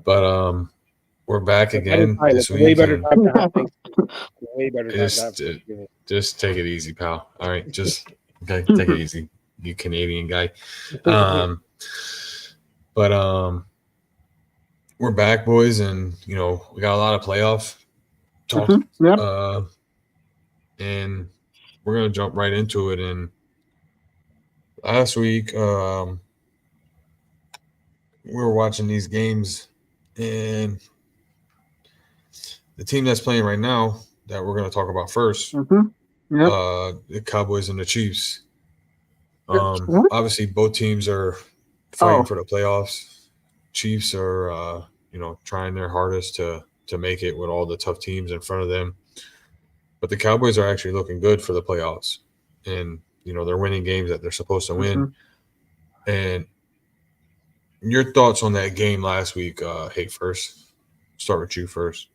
But we're back again this It's a way week, better and time to have things. Way better time to have just Thanksgiving. just take it easy, pal. All right, just okay, take it easy, you Canadian guy. Um, but we're back, boys, and we got a lot of playoff talk, Yep. and we're gonna jump right into it. And last week, we were watching these games, and the team that's playing right now that we're gonna talk about first, Yep. the Cowboys and the Chiefs. What? Obviously, both teams are fighting for the playoffs. Chiefs are, trying their hardest to make it with all the tough teams in front of them. But the Cowboys are actually looking good for the playoffs, and they're winning games that they're supposed to win. And your thoughts on that game last week? Hey, first, start with you first.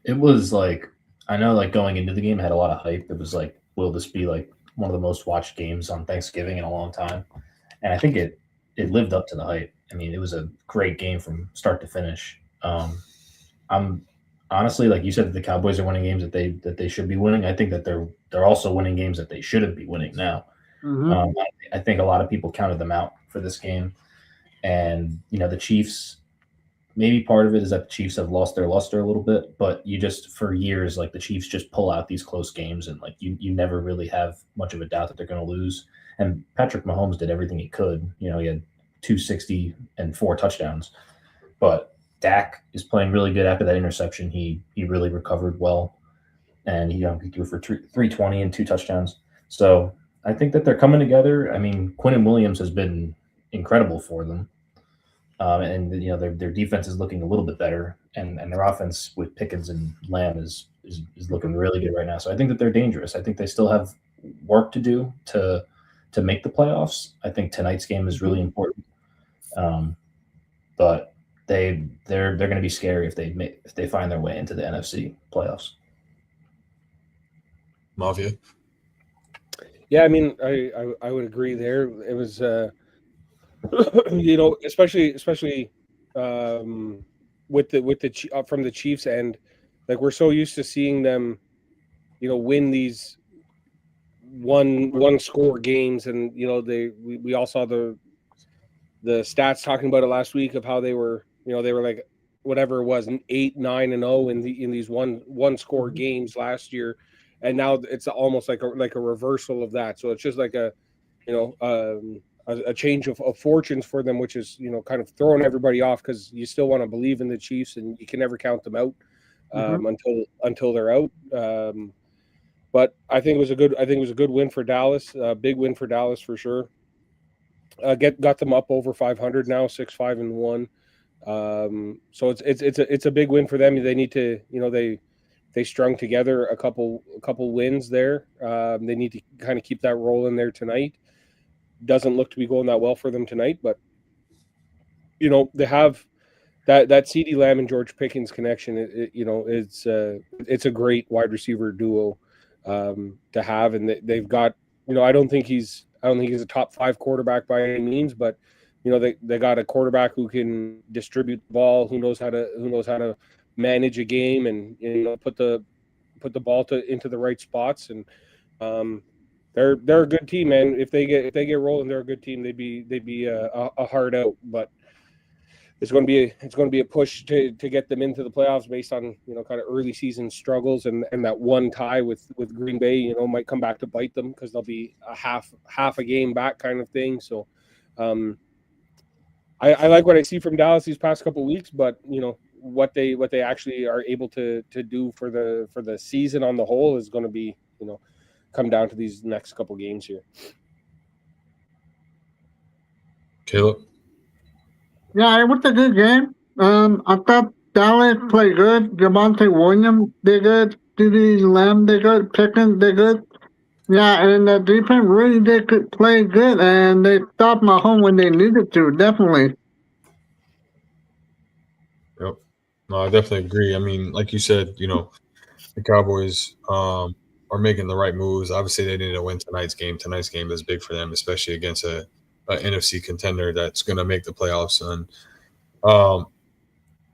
It was like, I know, like, going into the game, it had a lot of hype. It was like, will this be like one of the most watched games on Thanksgiving in a long time? And I think it lived up to the hype. I mean, it was a great game from start to finish. I'm honestly, like you said, that the Cowboys are winning games that they should be winning. I think that they're also winning games that they shouldn't be winning now. I think a lot of people counted them out for this game, and the Chiefs. Maybe part of it is that the Chiefs have lost their luster a little bit, but you just, for years, like, the Chiefs just pull out these close games, and like you never really have much of a doubt that they're going to lose. And Patrick Mahomes did everything he could. He had 260 and 4 touchdowns, but Dak is playing really good after that interception. He really recovered well, and he threw for 320 and 2 touchdowns. So I think that they're coming together. I mean, Quinnen Williams has been incredible for them. And their defense is looking a little bit better, and their offense with Pickens and Lamb is looking really good right now. So I think that they're dangerous. I think they still have work to do to make the playoffs. I think tonight's game is really important, but they're going to be scary if they find their way into the NFC playoffs. Mafia. Yeah, I mean, I would agree there. It was. Especially with the from the Chiefs end, like, we're so used to seeing them, win these one score games, and we all saw the stats talking about it last week of how they were like, whatever it was, 8-9-0 in these one score games last year, and now it's almost like a reversal of that. So it's just like a change of fortunes for them, which is kind of throwing everybody off, because you still want to believe in the Chiefs, and you can never count them out until they're out. But I think it was a good win for Dallas, big win for Dallas for sure. Got them up over 500 now, 6-5-1. So it's a big win for them. They need to they strung together a couple wins there. They need to kind of keep that rolling there tonight. Doesn't look to be going that well for them tonight, but they have that CeeDee Lamb and George Pickens connection. It's a great wide receiver duo to have, and they've got I don't think he's a top 5 quarterback by any means, but they got a quarterback who can distribute the ball, who knows how to manage a game, and put the ball into the right spots, and they're a good team, man. If they get rolling, they're a good team. They'd be a hard out, but it's going to be a push to get them into the playoffs based on kind of early season struggles, and that one tie with Green Bay might come back to bite them, because they'll be a half a game back kind of thing. So I like what I see from Dallas these past couple of weeks, but what they actually are able to do for the season on the whole is going to be come down to these next couple games here. Caleb? Yeah, it was a good game. I thought Dallas played good. Javonte Williams did good. CeeDee Lamb did good. Pickens did good. Yeah, and the defense really did play good, and they stopped Mahomes when they needed to, definitely. Yep. No, I definitely agree. I mean, like you said, the Cowboys are making the right moves. Obviously, they need to win tonight's game. Tonight's game is big for them, especially against a NFC contender that's going to make the playoffs. And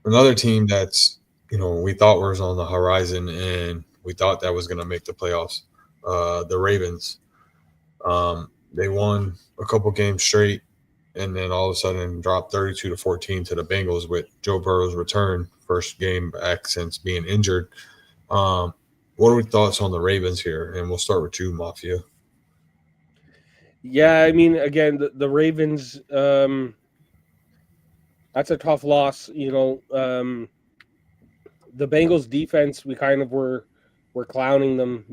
another team that's, we thought was on the horizon and we thought that was going to make the playoffs, the Ravens. They won a couple games straight and then all of a sudden dropped 32-14 to the Bengals with Joe Burrow's return, first game back since being injured. What are your thoughts on the Ravens here? And we'll start with you, Mafia. Yeah, I mean, again, the Ravens, that's a tough loss. The Bengals defense, we kind of were clowning them,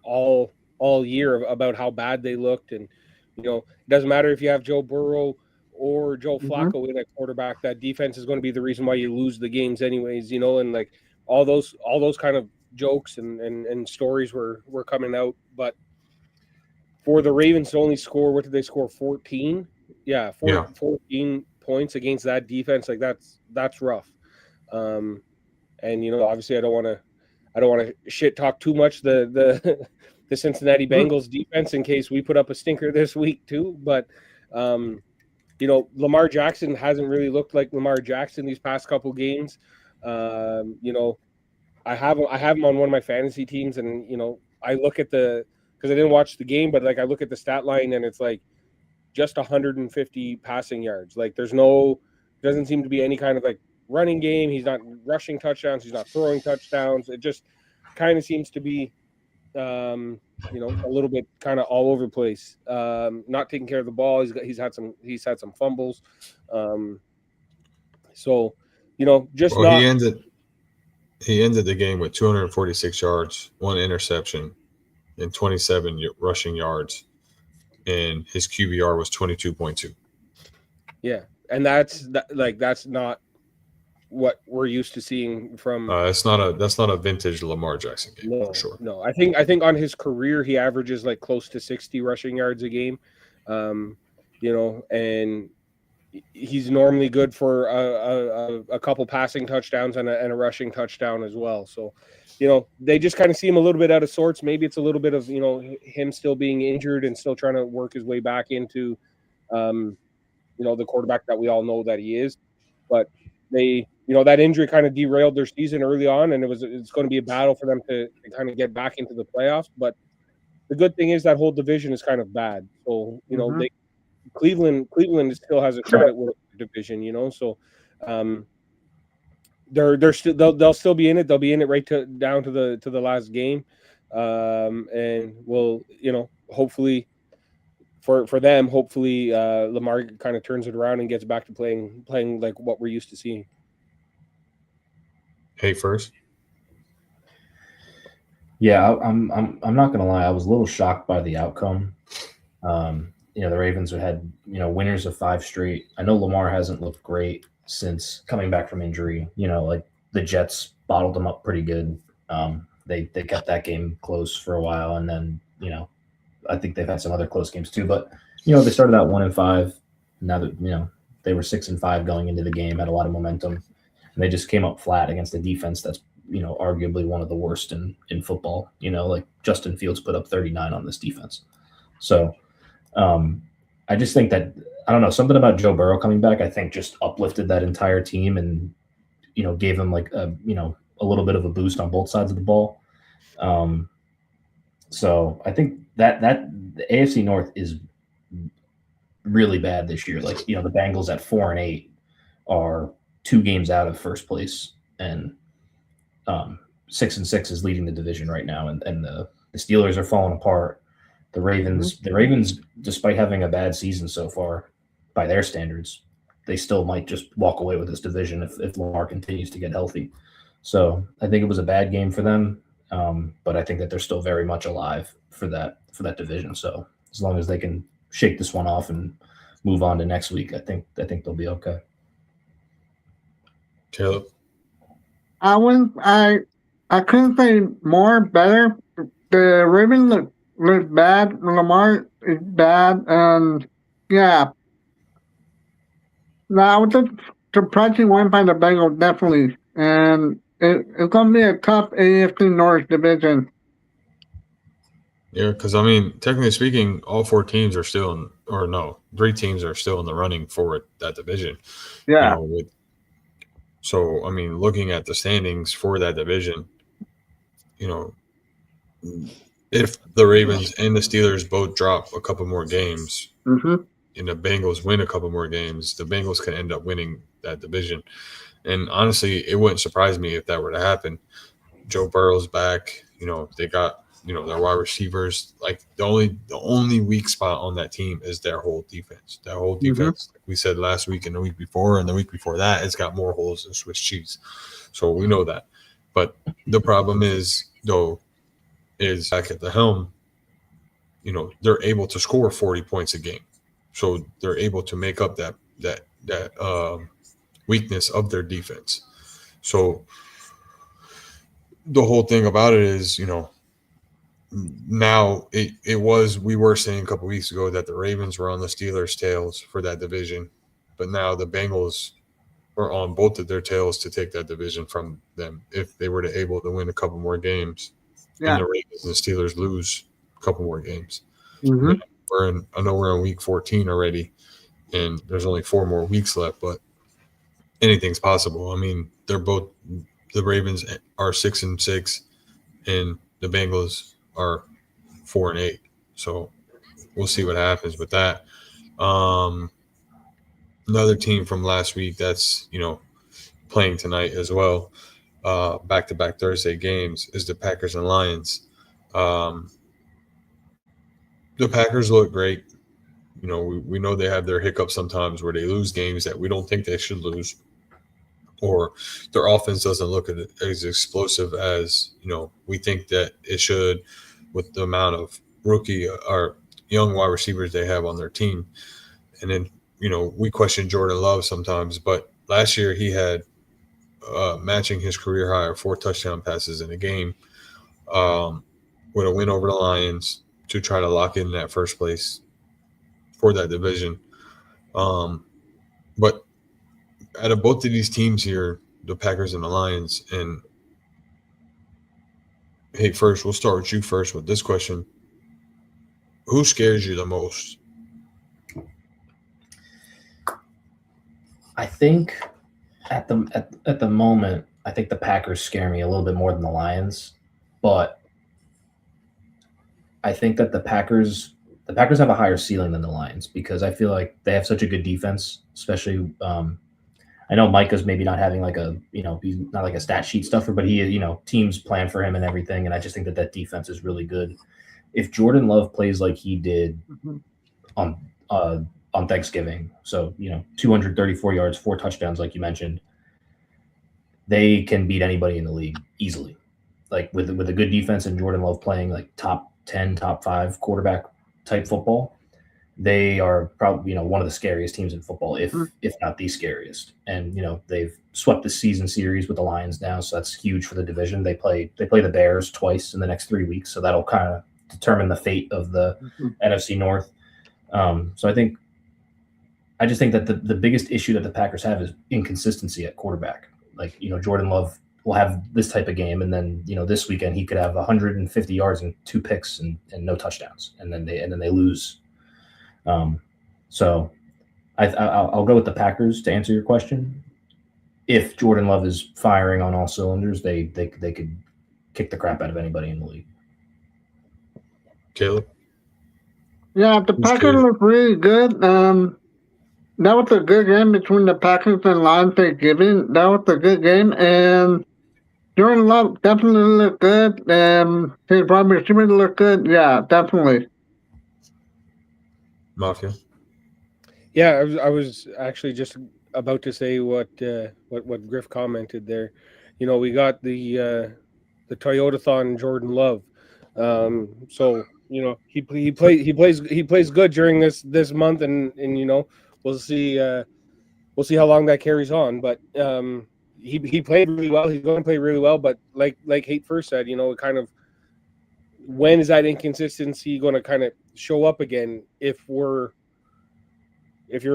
all year about how bad they looked. And, it doesn't matter if you have Joe Burrow or Joe Flacco in at quarterback, that defense is going to be the reason why you lose the games anyways, and like all those kind of jokes and stories were coming out. But for the Ravens to only score, what did they score? 14? Yeah, 14 points against that defense. Like that's rough. And obviously I don't want to shit talk too much the Cincinnati Bengals defense in case we put up a stinker this week too. But Lamar Jackson hasn't really looked like Lamar Jackson these past couple games. I have him on one of my fantasy teams, and I look at because I didn't watch the game, but like I look at the stat line and it's like just 150 passing yards. Like doesn't seem to be any kind of like running game. He's not rushing touchdowns. He's not throwing touchdowns. It just kind of seems to be, a little bit kind of all over the place. Not taking care of the ball. He's had some fumbles. He ended the game with 246 yards, 1 interception, and 27 rushing yards, and his QBR was 22.2. Yeah, and that's not what we're used to seeing from. That's not a vintage Lamar Jackson game for sure. No, I think on his career he averages like close to 60 rushing yards a game, and he's normally good for a couple passing touchdowns and a rushing touchdown as well. So, they just kind of see him a little bit out of sorts. Maybe it's a little bit of him still being injured and still trying to work his way back into, the quarterback that we all know that he is. But they, that injury kind of derailed their season early on, and it's going to be a battle for them to kind of get back into the playoffs. But the good thing is that whole division is kind of bad. So, Cleveland still has a shot at winning the division, So, they'll still be in it. They'll be in it right down to the last game, and we'll hopefully for them, Lamar kind of turns it around and gets back to playing like what we're used to seeing. Hey, first. Yeah, I'm not gonna lie. I was a little shocked by the outcome. The Ravens had winners of 5 straight. I know Lamar hasn't looked great since coming back from injury. Like the Jets bottled them up pretty good. They kept that game close for a while, and then I think they've had some other close games too. But they started out 1-5. Now that they were 6-5 going into the game, had a lot of momentum, and they just came up flat against a defense that's arguably one of the worst in football. Like Justin Fields put up 39 on this defense. So I just think that I don't know, something about Joe Burrow coming back, I think just uplifted that entire team and gave them like a little bit of a boost on both sides of the ball. So I think that the AFC North is really bad this year. Like, the Bengals at 4-8 are 2 games out of first place, and 6-6 is leading the division right now. And the Steelers are falling apart. The Ravens, despite having a bad season so far by their standards, they still might just walk away with this division if Lamar continues to get healthy. So I think it was a bad game for them. But I think that they're still very much alive for that division. So as long as they can shake this one off and move on to next week, I think they'll be okay. Caleb, I couldn't say more better. The Ravens look bad. Lamar is bad, and yeah. Now I was just surprising one by the Bengals, definitely, and it's gonna be a tough AFC North division. Yeah, because technically speaking, all 4 teams are still 3 teams are still in the running for that division. Yeah. So, I mean, looking at the standings for that division, you know, if the Ravens and the Steelers both drop a couple more games Mm-hmm. and the Bengals win a couple more games, the Bengals could end up winning that division. And honestly, it wouldn't surprise me if that were to happen. Joe Burrow's back. They got their wide receivers. Like the only weak spot on that team is their whole defense. That whole defense, like we said last week and the week before and the week before that, it's got more holes than Swiss cheese. So we know that. But the problem is back at the helm. They're able to score 40 points a game, so they're able to make up that weakness of their defense. So the whole thing about it is, now we were saying a couple weeks ago that the Ravens were on the Steelers' tails for that division, but now the Bengals are on both of their tails to take that division from them if they were able to win a couple more games. Yeah. And the Ravens and Steelers lose a couple more games. Mm-hmm. I know we're in week 14 already, and there's only 4 more weeks left, but anything's possible. I mean, the Ravens are 6-6, and the Bengals are 4-8. So we'll see what happens with that. Another team from last week that's playing tonight as well, back-to-back Thursday games, is the Packers and Lions. The Packers look great. We know they have their hiccups sometimes where they lose games that we don't think they should lose, or their offense doesn't look as explosive as we think that it should, with the amount of rookie or young wide receivers they have on their team. And then we question Jordan Love sometimes, but last year he had matching his career high of 4 touchdown passes in a game, with a win over the Lions to try to lock in that first place for that division. But out of both of these teams here, the Packers and the Lions, and hey, first, we'll start with you first with this question. Who scares you the most? I think at the moment, I think the Packers scare me a little bit more than the Lions, but I think that the Packers have a higher ceiling than the Lions because I feel like they have such a good defense, especially I know Micah's maybe not having like he's not like a stat sheet stuffer, but he, teams plan for him and everything. And I just think that defense is really good. If Jordan Love plays like he did on Thanksgiving, so, 234 yards, 4 touchdowns, like you mentioned, they can beat anybody in the league easily. Like with a good defense and Jordan Love playing like top 10, top 5 quarterback type football, they are probably, one of the scariest teams in football, if not the scariest. And, they've swept the season series with the Lions now, so that's huge for the division. They play the Bears twice in the next 3 weeks, so that'll kind of determine the fate of the NFC North. So I just think that the biggest issue that the Packers have is inconsistency at quarterback. Like, Jordan Love will have this type of game, and then, this weekend he could have 150 yards and 2 picks and no touchdowns, and then they lose. So I'll go with the Packers to answer your question. If Jordan Love is firing on all cylinders, they could kick the crap out of anybody in the league. Caleb? Yeah, the Packers look really good. That was a good game between the Packers and Lions Thanksgiving. That was a good game, and Jordan Love definitely looked good. His wide receiver looked good. Yeah, definitely. Mafia? Yeah, I was actually just about to say what Griff commented there. We got the Toyotathon Jordan Love. So he plays good during this month, and we'll see how long that carries on. But he played really well. He's going to play really well. But like Haight first said, kind of when is that inconsistency going to kind of show up again? If you're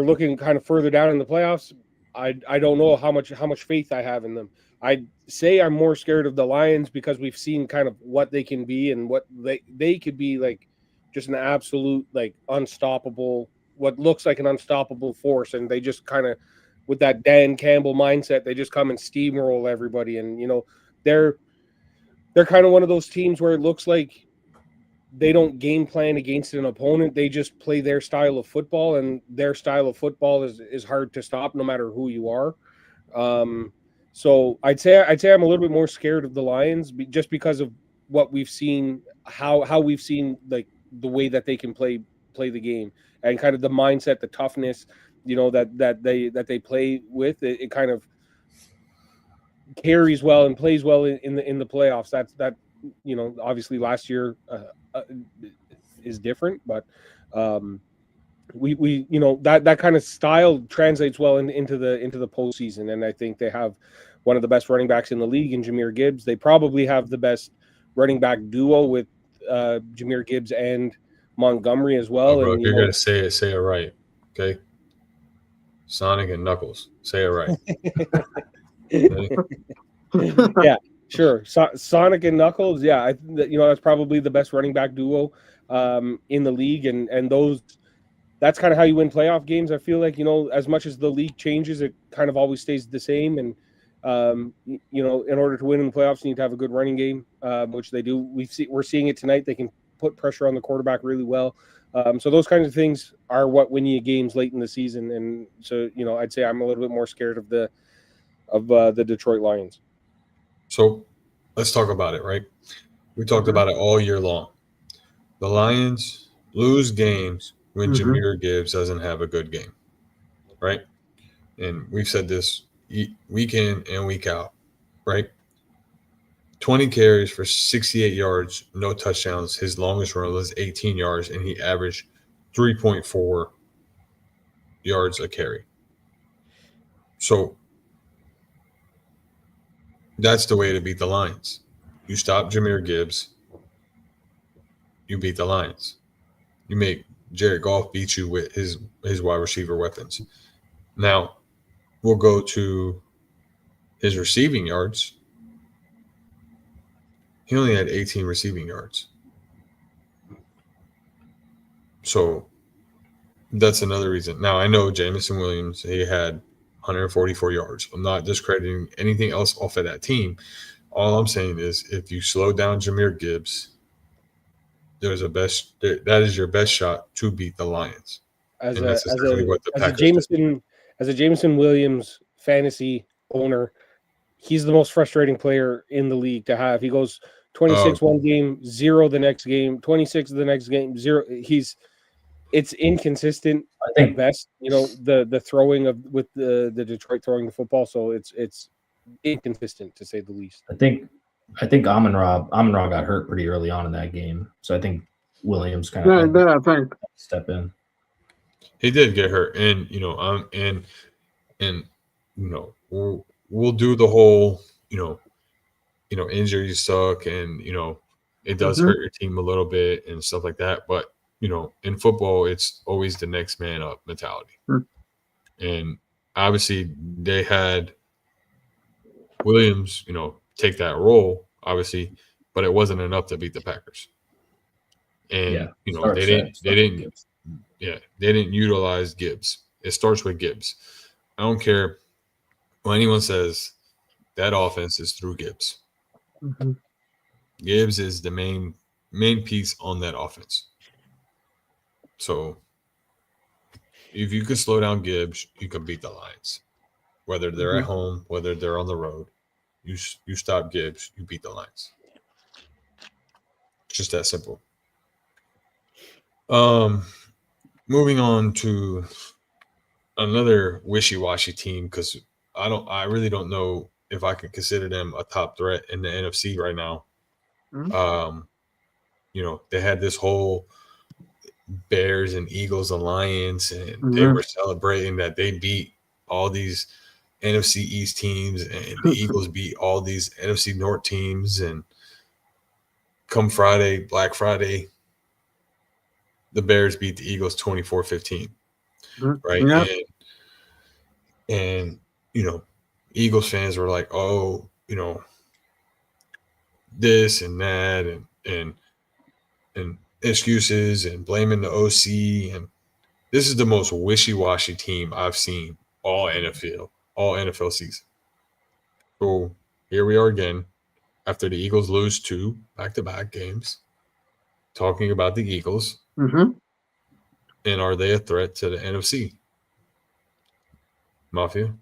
looking kind of further down in the playoffs, I don't know how much faith I have in them. I'd say I'm more scared of the Lions because we've seen kind of what they can be and what they could be, like just an absolute like unstoppable, what looks like an unstoppable force, and they just kind of with that Dan Campbell mindset. They just come and steamroll everybody, and they're kind of one of those teams where it looks like they don't game plan against an opponent. They just play their style of football, and their style of football is hard to stop no matter who you are. So I'd say I'm a little bit more scared of the Lions just because of what we've seen, how we've seen like the way that they can play the game, and kind of the mindset, the toughness, that they play with. It kind of carries well and plays well in the playoffs. That obviously last year is different, but we that kind of style translates well into the postseason, and I think they have one of the best running backs in the league in Jahmyr Gibbs. They probably have the best running back duo with Jahmyr Gibbs and Montgomery as well. Bro, and you're gonna say it right, okay? Sonic and Knuckles, say it right. Okay? Yeah, sure. Sonic and Knuckles, yeah, that's probably the best running back duo in the league, and that's kind of how you win playoff games. I feel like, as much as the league changes, it kind of always stays the same. And in order to win in the playoffs, you need to have a good running game, which they do. We're seeing it tonight. They can put pressure on the quarterback really well. So those kinds of things are what win you games late in the season. And so, I'd say I'm a little bit more scared of the Detroit Lions. So let's talk about it, right? We talked about it all year long. The Lions lose games when Jahmyr Gibbs doesn't have a good game, right? And we've said this week in and week out, right? 20 carries for 68 yards, no touchdowns. His longest run was 18 yards, and he averaged 3.4 yards a carry. So that's the way to beat the Lions. You stop Jahmyr Gibbs, you beat the Lions. You make Jared Goff beat you with his wide receiver weapons. Now, we'll go to his receiving yards. He only had 18 receiving yards. So that's another reason. Now, I know Jameson Williams, he had 144 yards. I'm not discrediting anything else off of that team. All I'm saying is if you slow down Jahmyr Gibbs, that is your best shot to beat the Lions. As a Jameson Williams fantasy owner, he's the most frustrating player in the league to have. He goes 26 one game, 0 the next game, 26 the next game, 0. It's inconsistent at best. The throwing with the Detroit throwing the football, so it's inconsistent to say the least. I think Amon-Ra got hurt pretty early on in that game, so I think Williams kind of step in. He did get hurt, and we'll do the whole injuries suck, and it does hurt your team a little bit and stuff like that. But in football, it's always the next man up mentality, and obviously they had Williams, take that role, obviously, but it wasn't enough to beat the Packers. And they didn't utilize Gibbs. It starts with Gibbs. I don't care what anyone says. That offense is through Gibbs. Gibbs is the main piece on that offense. So if you can slow down Gibbs, you can beat the Lions. Whether they're at home, whether they're on the road, you stop Gibbs, you beat the Lions. It's just that simple. Moving on to another wishy-washy team, because I really don't know if I can consider them a top threat in the NFC right now. They had this whole Bears and Eagles alliance, and they were celebrating that they beat all these NFC East teams, and the Eagles beat all these NFC North teams. And come Friday, Black Friday, the Bears beat the Eagles 24-15, right? Yep. And Eagles fans were like, oh, this and that, and excuses and blaming the OC. And this is the most wishy-washy team I've seen all NFL season. So here we are again after the Eagles lose 2 back-to-back games, talking about the Eagles. Mm-hmm. And are they a threat to the NFC? Mafia?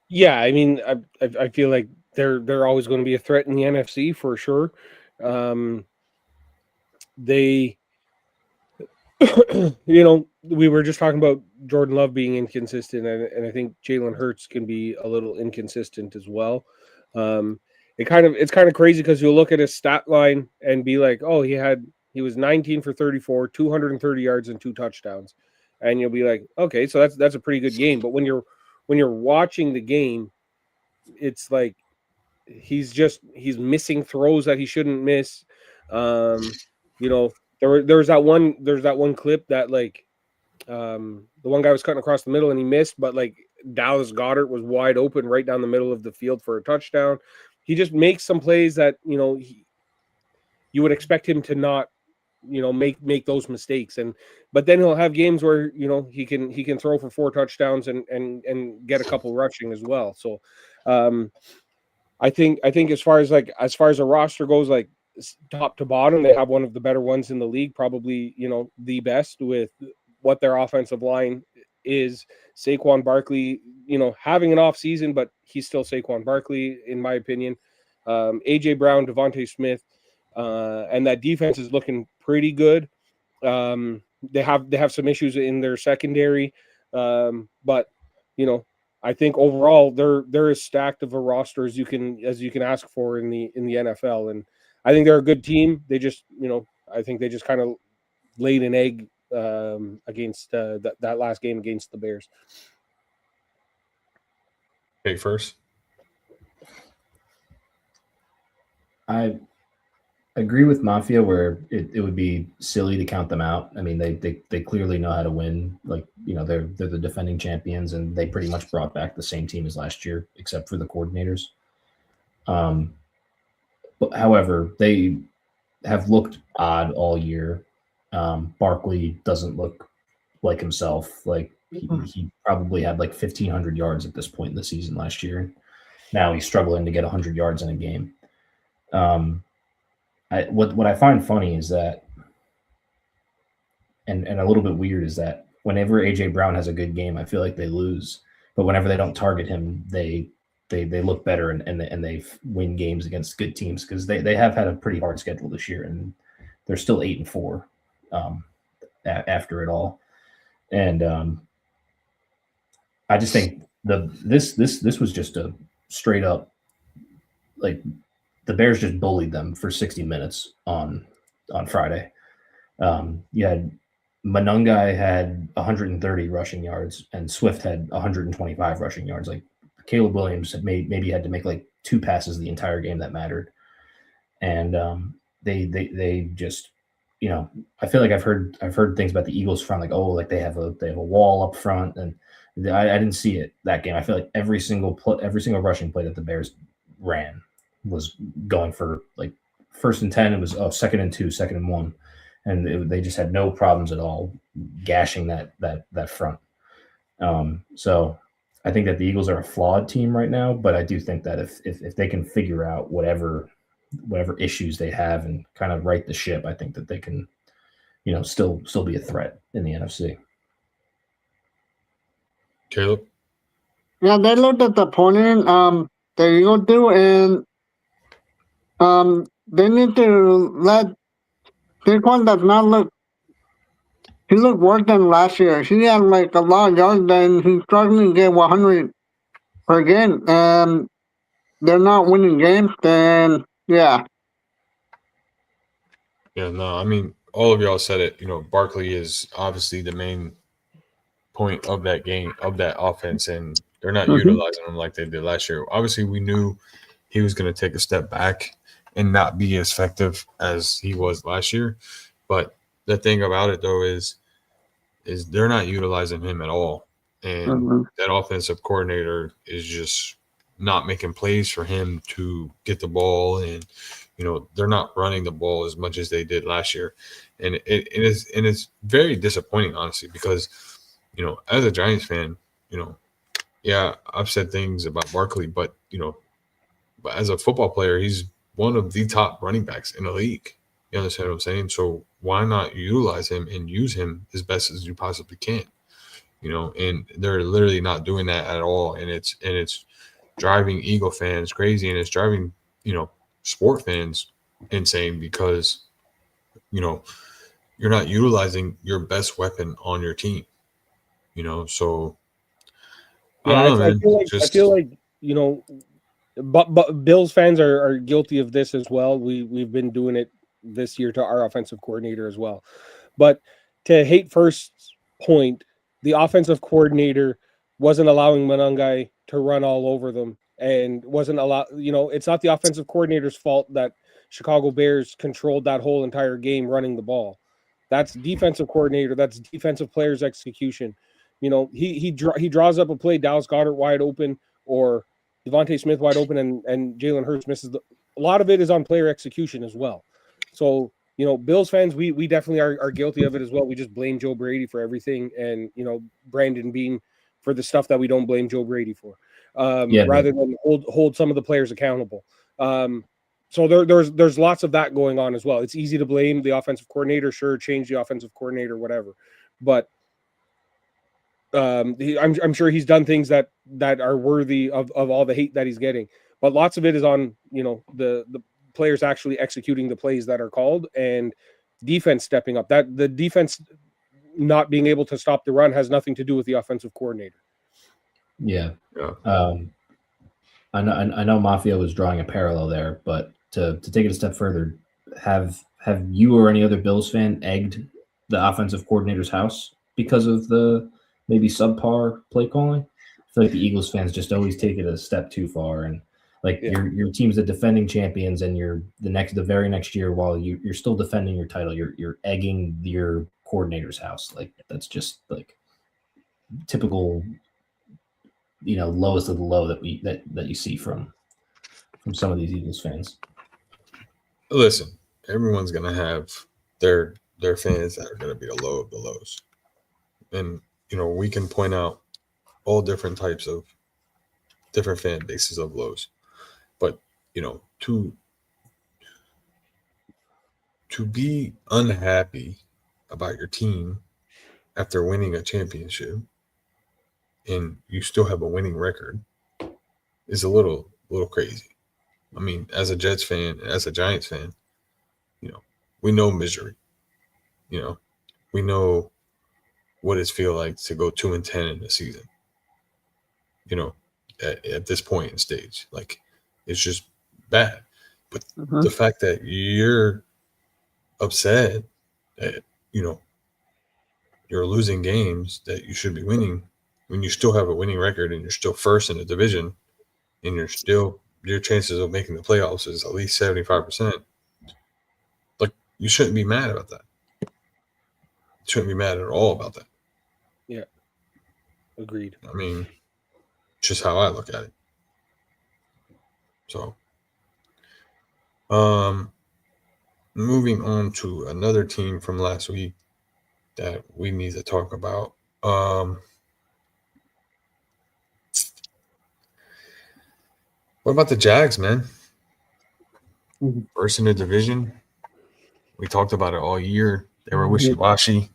Yeah, I mean, I feel like they're always going to be a threat in the NFC for sure. They, we were just talking about Jordan Love being inconsistent, and I think Jalen Hurts can be a little inconsistent as well. It's kind of crazy because you'll look at his stat line and be like, oh, he was 19 for 34, 230 yards and 2 touchdowns, and you'll be like, okay, so that's a pretty good game. But when you're watching the game, it's like he's missing throws that he shouldn't miss. There's that one clip that like the one guy was cutting across the middle and he missed, but like Dallas Goedert was wide open right down the middle of the field for a touchdown. He just makes some plays that you would expect him to not make those mistakes, but then he'll have games where he can throw for 4 touchdowns and get a couple rushing as well. So I think as far as a roster goes, like top to bottom, they have one of the better ones in the league, probably the best with what their offensive line is. Saquon Barkley, having an off season, but he's still Saquon Barkley in my opinion. AJ Brown, Devontae Smith, and that defense is looking pretty good. They have some issues in their secondary, but I think overall they're as stacked of a roster as you can ask for in the NFL, and I think they're a good team. They just I think they just kind of laid an egg against that last game against the Bears. Take first. I agree with Mafia where it would be silly to count them out. I mean, they clearly know how to win. Like, they're the defending champions, and they pretty much brought back the same team as last year, except for the coordinators. But however, they have looked odd all year. Barkley doesn't look like himself. Like he probably had like 1,500 yards at this point in the season last year. Now he's struggling to get 100 yards in a game. What I find funny is that, and a little bit weird, is that whenever AJ Brown has a good game, I feel like they lose. But whenever they don't target him, they look better and they win games against good teams, because they have had a pretty hard schedule this year, and they're still 8-4 after it all. And I just think this was just a straight up, like, the Bears just bullied them for 60 minutes on Friday. You had Monangai had 130 rushing yards, and Swift had 125 rushing yards. Like, Caleb Williams maybe had to make like 2 passes the entire game that mattered. And they just, I feel like I've heard things about the Eagles front, like, oh, like they have a wall up front, and I didn't see it that game. I feel like every single rushing play that the Bears ran was going for like 1st and 10. It was 2nd and 2, 2nd and 1, and they just had no problems at all gashing that front. So I think that the Eagles are a flawed team right now, but I do think that if they can figure out whatever issues they have and kind of right the ship, I think that they can, still be a threat in the NFC. Caleb? Yeah, they looked at the opponent. The Eagles do, and they need to let Saquon does not look. He looked worse than last year. He had like a lot of yards, and he's struggling to get 100 per game, and they're not winning games. Then yeah. Yeah, no, I mean, all of y'all said it. Barkley is obviously the main point of that game, of that offense, and they're not utilizing him like they did last year. Obviously, we knew he was going to take a step back and not be as effective as he was last year. But the thing about it, though, is they're not utilizing him at all. And that offensive coordinator is just not making plays for him to get the ball. And, they're not running the ball as much as they did last year. And it's very disappointing, honestly, because, as a Giants fan, yeah, I've said things about Barkley, but but as a football player, he's one of the top running backs in the league. You understand what I'm saying? So why not utilize him and use him as best as you possibly can? And they're literally not doing that at all, and it's driving Eagle fans crazy, and it's driving sport fans insane because you're not utilizing your best weapon on your team. So Yeah, I don't know, man. I feel like but Bills fans are guilty of this as well. We've been doing it this year to our offensive coordinator as well. But to hate first point, the offensive coordinator wasn't allowing Monangai to run all over them and wasn't allowed. It's not the offensive coordinator's fault that Chicago Bears controlled that whole entire game running the ball. That's defensive coordinator. That's defensive players' execution. He draws up a play, Dallas Goedert wide open, or Devontae Smith wide open, and Jalen Hurts misses. A lot of it is on player execution as well. So, Bills fans, we definitely are guilty of it as well. We just blame Joe Brady for everything, and Brandon Beane for the stuff that we don't blame Joe Brady for, rather than hold some of the players accountable. So there's lots of that going on as well. It's easy to blame the offensive coordinator, sure, change the offensive coordinator, whatever, but I'm sure he's done things that are worthy of all the hate that he's getting, but lots of it is on the players actually executing the plays that are called and defense stepping up. That the defense not being able to stop the run has nothing to do with the offensive coordinator. Yeah. I know Mafia was drawing a parallel there, but to take it a step further, have you or any other Bills fan egged the offensive coordinator's house because of the maybe subpar play calling? I feel like the Eagles fans just always take it a step too far, and your team's the defending champions, and the very next year, while you're still defending your title, you're egging your coordinator's house. Like, that's just like typical, lowest of the low that you see from some of these Eagles fans. Listen, everyone's gonna have their fans that are gonna be the low of the lows, and we can point out all different types of different fan bases of lows, but to be unhappy about your team after winning a championship and you still have a winning record is a little crazy. I mean, as a Jets fan, as a Giants fan, we know misery. We know what it feels like to go 2-10 in a season. At this point in stage, like, it's just bad. But the fact that you're upset that you're losing games that you should be winning when you still have a winning record and you're still first in the division and your chances of making the playoffs is at least 75%. Like, you shouldn't be mad about that. You shouldn't be mad at all about that. Yeah. Agreed. I mean, it's just how I look at it. So, moving on to another team from last week that we need to talk about. What about the Jags, man? First in the division. We talked about it all year. They were wishy-washy.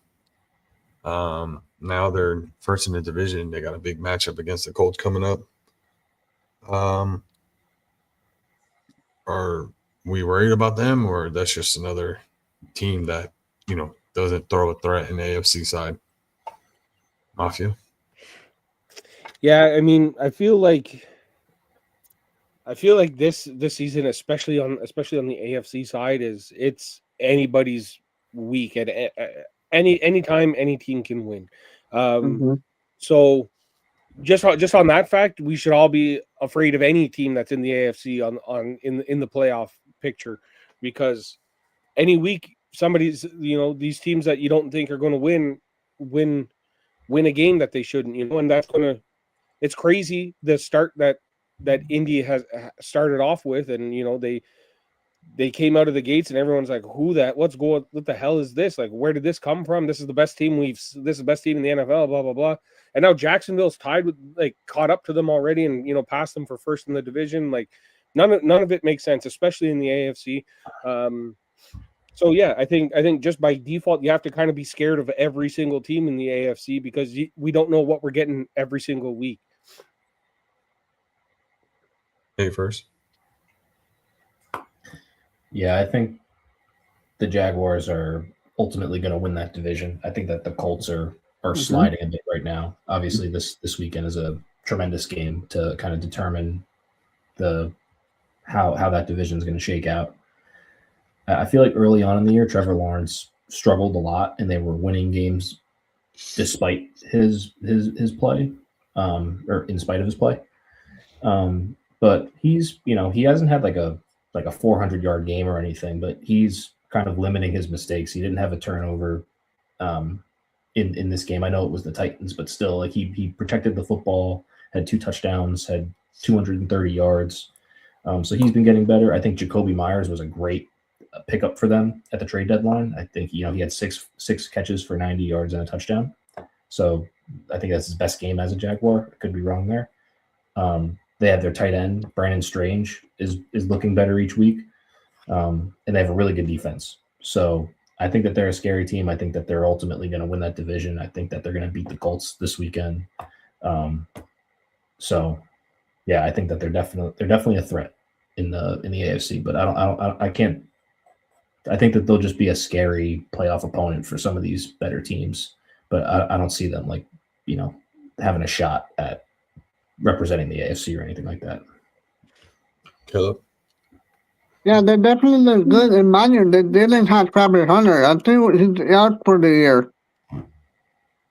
Now they're first in the division. They got a big matchup against the Colts coming up. Are we worried about them, or that's just another team that doesn't throw a threat in the AFC side? Mafia. Yeah, I mean, I feel like this season, especially on the AFC side, it's anybody's week at any time any team can win. So just on that fact, we should all be afraid of any team that's in the AFC in the playoff picture, because any week somebody's these teams that you don't think are going to win a game that they shouldn't, and it's crazy the start that Indy has started off with, and they came out of the gates and everyone's like, what the hell is this? Like, where did this come from? This is the best team this is the best team in the NFL, blah, blah, blah. And now Jacksonville's caught up to them already and, passed them for first in the division. Like, none of it makes sense, especially in the AFC. So yeah, I think just by default, you have to kind of be scared of every single team in the AFC because we don't know what we're getting every single week. Hey, first. Yeah, I think the Jaguars are ultimately going to win that division. I think that the Colts are sliding a bit right now. Obviously, this weekend is a tremendous game to kind of determine how that division is going to shake out. I feel like early on in the year, Trevor Lawrence struggled a lot, and they were winning games despite his play, or in spite of his play. But he's, he hasn't had like a 400-yard game or anything, but he's kind of limiting his mistakes. He didn't have a turnover in this game. I know it was the Titans, but still, like he protected the football, had 2 touchdowns, had 230 yards. So he's been getting better. I think Jacoby Myers was a great pickup for them at the trade deadline. I think, he had six catches for 90 yards and a touchdown. So I think that's his best game as a Jaguar. I could be wrong there. They have their tight end, Brandon Strange, is looking better each week. And they have a really good defense. So I think that they're a scary team. I think that they're ultimately going to win that division. I think that they're going to beat the Colts this weekend. So yeah, I think that they're definitely a threat in the AFC, but I think that they'll just be a scary playoff opponent for some of these better teams, but I don't see them having a shot at representing the AFC or anything like that. Caleb? Yeah, they definitely look good. In my year, they didn't have Travis Hunter. I think he's out for the year.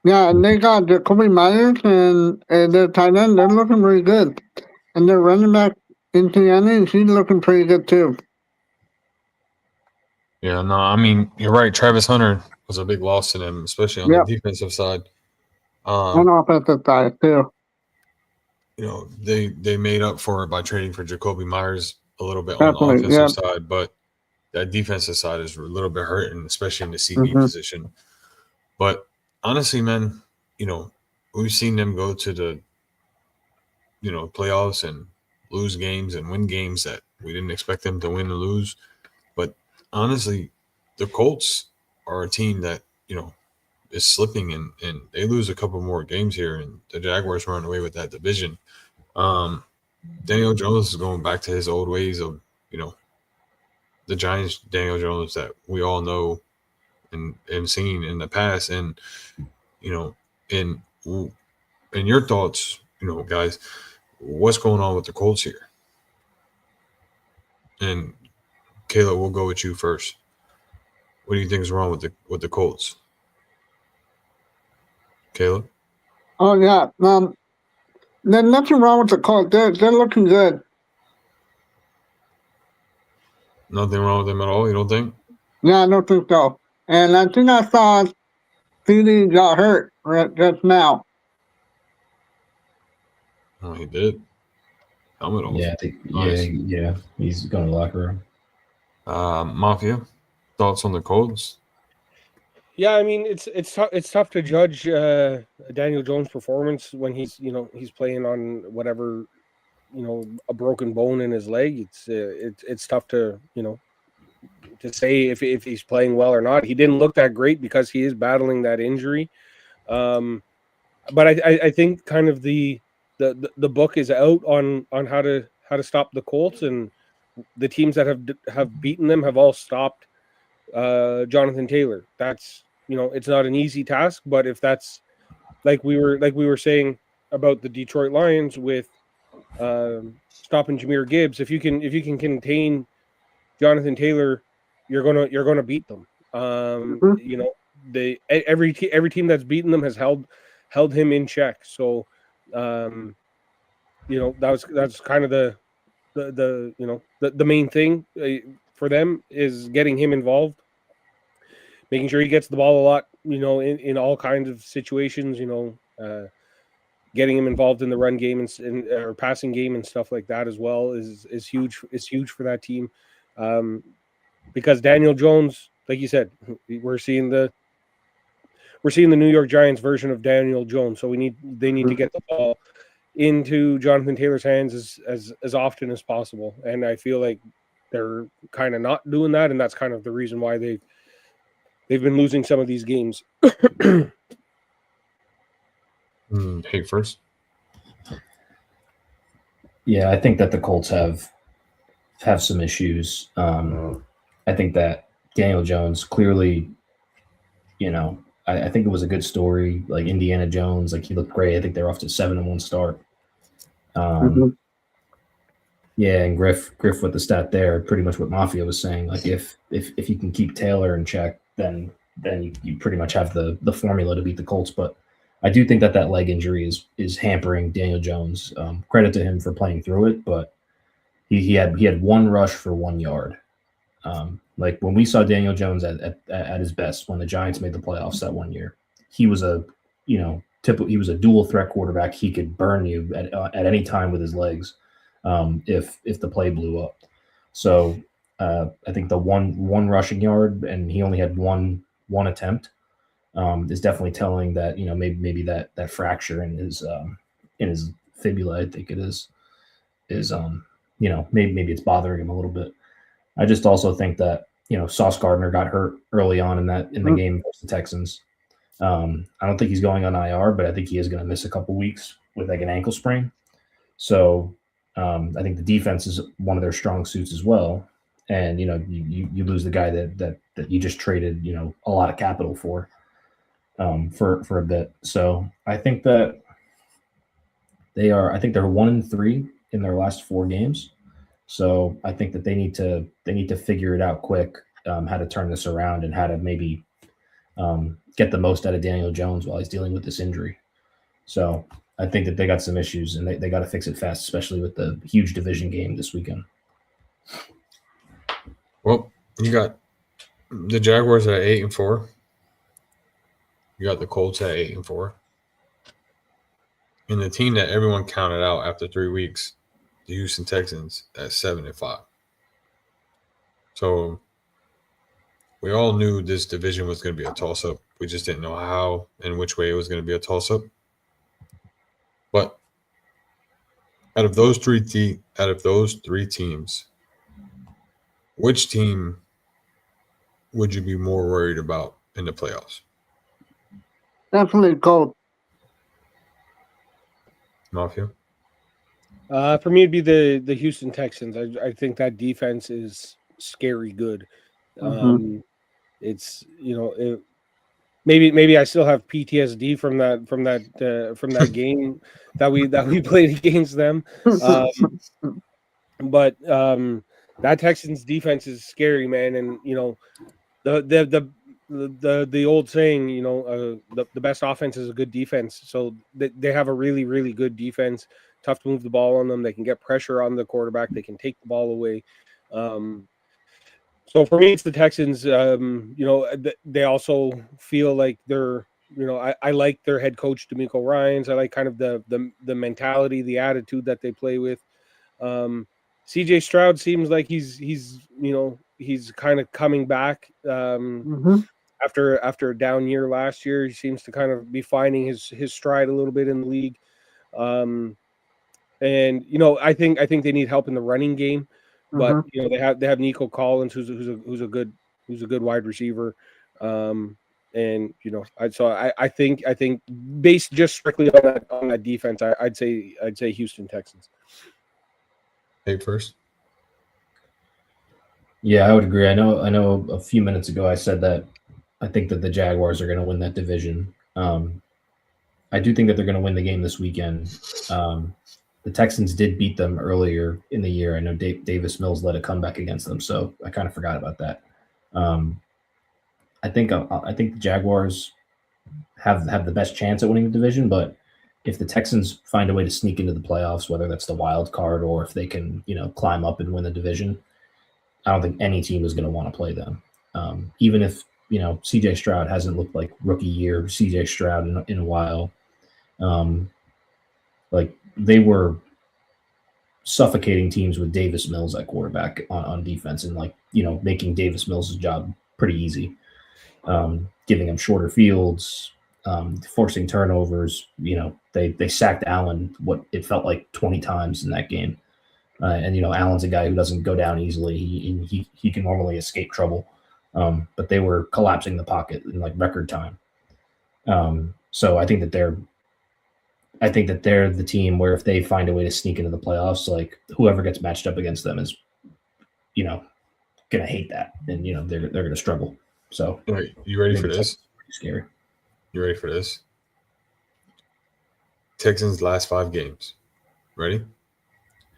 Yeah, and they got Jacoby Myers and their tight end. They're looking really good. And their running back, Indiana, she's looking pretty good too. Yeah, no, I mean, you're right. Travis Hunter was a big loss to them, especially on the defensive side. On offensive side too. They made up for it by trading for Jacoby Myers a little bit on the offensive side, but that defensive side is a little bit hurting, especially in the CB position. But honestly, man, we've seen them go to the playoffs and lose games and win games that we didn't expect them to win or lose. But honestly, the Colts are a team that is slipping, and they lose a couple more games here, and the Jaguars run away with that division. Daniel Jones is going back to his old ways of the Giants Daniel Jones that we all know and seen in the past. And in your thoughts, guys, what's going on with the Colts here? And Kayla, we'll go with you first. What do you think is wrong with the Colts? Caleb? Oh yeah. There's nothing wrong with the Colts. They're looking good. Nothing wrong with them at all, you don't think? Yeah, I don't think so. And I think I saw CD got hurt just now. Oh, he did. Helmet off. Yeah, yeah. He's going to the locker room. Mafia, thoughts on the Colts? Yeah, I mean it's tough to judge Daniel Jones' performance when he's playing on whatever a broken bone in his leg. It's tough to to say if he's playing well or not. He didn't look that great because he is battling that injury. But I think kind of the book is out on how to stop the Colts, and the teams that have beaten them have all stopped Jonathan Taylor. That's it's not an easy task, but if that's like we were saying about the Detroit Lions with stopping Jahmyr Gibbs, if you can contain Jonathan Taylor, you're gonna beat them. Every team that's beaten them has held him in check. So that's kind of the main thing for them is getting him involved, making sure he gets the ball a lot, in all kinds of situations, getting him involved in the run game and or passing game and stuff like that as well is huge for that team. Because Daniel Jones, like you said, we're seeing the New York Giants version of Daniel Jones. So they need to get the ball into Jonathan Taylor's hands as often as possible. And I feel like they're kind of not doing that, and that's kind of the reason why they've been losing some of these games. Hey, first. Yeah, I think that the Colts have some issues. I think that Daniel Jones clearly, I think it was a good story. Like Indiana Jones, like he looked great. I think they're off to 7-1 start. Yeah, and Griff with the stat there, pretty much what Mafia was saying. Like if you can keep Taylor in check, then you pretty much have the formula to beat the Colts. But I do think that leg injury is hampering Daniel Jones. Credit to him for playing through it, but he had one rush for 1 yard. Like when we saw Daniel Jones at his best when the Giants made the playoffs that 1 year, he was a dual threat quarterback. He could burn you at any time with his legs if the play blew up. So I think the one rushing yard and he only had one attempt is definitely telling that maybe that fracture in his fibula, I think it is maybe it's bothering him a little bit. I just also think that Sauce Gardner got hurt early on in the game versus the Texans. I don't think he's going on IR, but I think he is going to miss a couple weeks with like an ankle sprain. So I think the defense is one of their strong suits as well. And you lose the guy that you just traded a lot of capital for a bit. So I think that they're 1-3 in their last 4 games. So I think that they need to figure it out quick, how to turn this around and how to maybe get the most out of Daniel Jones while he's dealing with this injury. So I think that they got some issues and they got to fix it fast, especially with the huge division game this weekend. Well, you got the Jaguars at 8-4. You got the Colts at 8-4. And the team that everyone counted out after 3 weeks, the Houston Texans, at 7-5. So we all knew this division was going to be a toss-up. We just didn't know how and which way it was going to be a toss-up. But out of those three teams, which team would you be more worried about in the playoffs? Definitely Colts. Mafia? For me, it'd be the Houston Texans. I think that defense is scary good. It's maybe I still have PTSD from that game that we played against them. But that Texans defense is scary, man. And the old saying, the best offense is a good defense. So they have a really, really good defense. Tough to move the ball on them. They can get pressure on the quarterback. They can take the ball away. So for me, it's the Texans. They also feel like they're, I like their head coach, DeMeco Ryans. I like kind of the mentality, the attitude that they play with. CJ Stroud seems like he's kind of coming back after a down year last year. He seems to kind of be finding his stride a little bit in the league. And I think they need help in the running game, but they have Nico Collins, who's a good wide receiver. And I think based just strictly on that defense, I'd say Houston Texans. Hey, first. Yeah, I would agree. I know a few minutes ago I said that I think that the Jaguars are going to win that division. I do think that they're going to win the game this weekend. The Texans did beat them earlier in the year. I know Davis Mills led a comeback against them, so I kind of forgot about that. I think the Jaguars have the best chance at winning the division, but if the Texans find a way to sneak into the playoffs, whether that's the wild card or if they can, climb up and win the division, I don't think any team is going to want to play them. Even if, CJ Stroud hasn't looked like rookie year CJ Stroud in a while. Like they were suffocating teams with Davis Mills at quarterback on defense and like, making Davis Mills' job pretty easy. Giving him shorter fields, forcing turnovers. They sacked Allen what it felt like 20 times in that game. And Allen's a guy who doesn't go down easily. He can normally escape trouble. But they were collapsing the pocket in like record time. So I think that they're the team where if they find a way to sneak into the playoffs, like whoever gets matched up against them is, gonna hate that, and they're gonna struggle. So, All right, you ready for this? Pretty scary. You ready for this? Texans' last 5 games. Ready?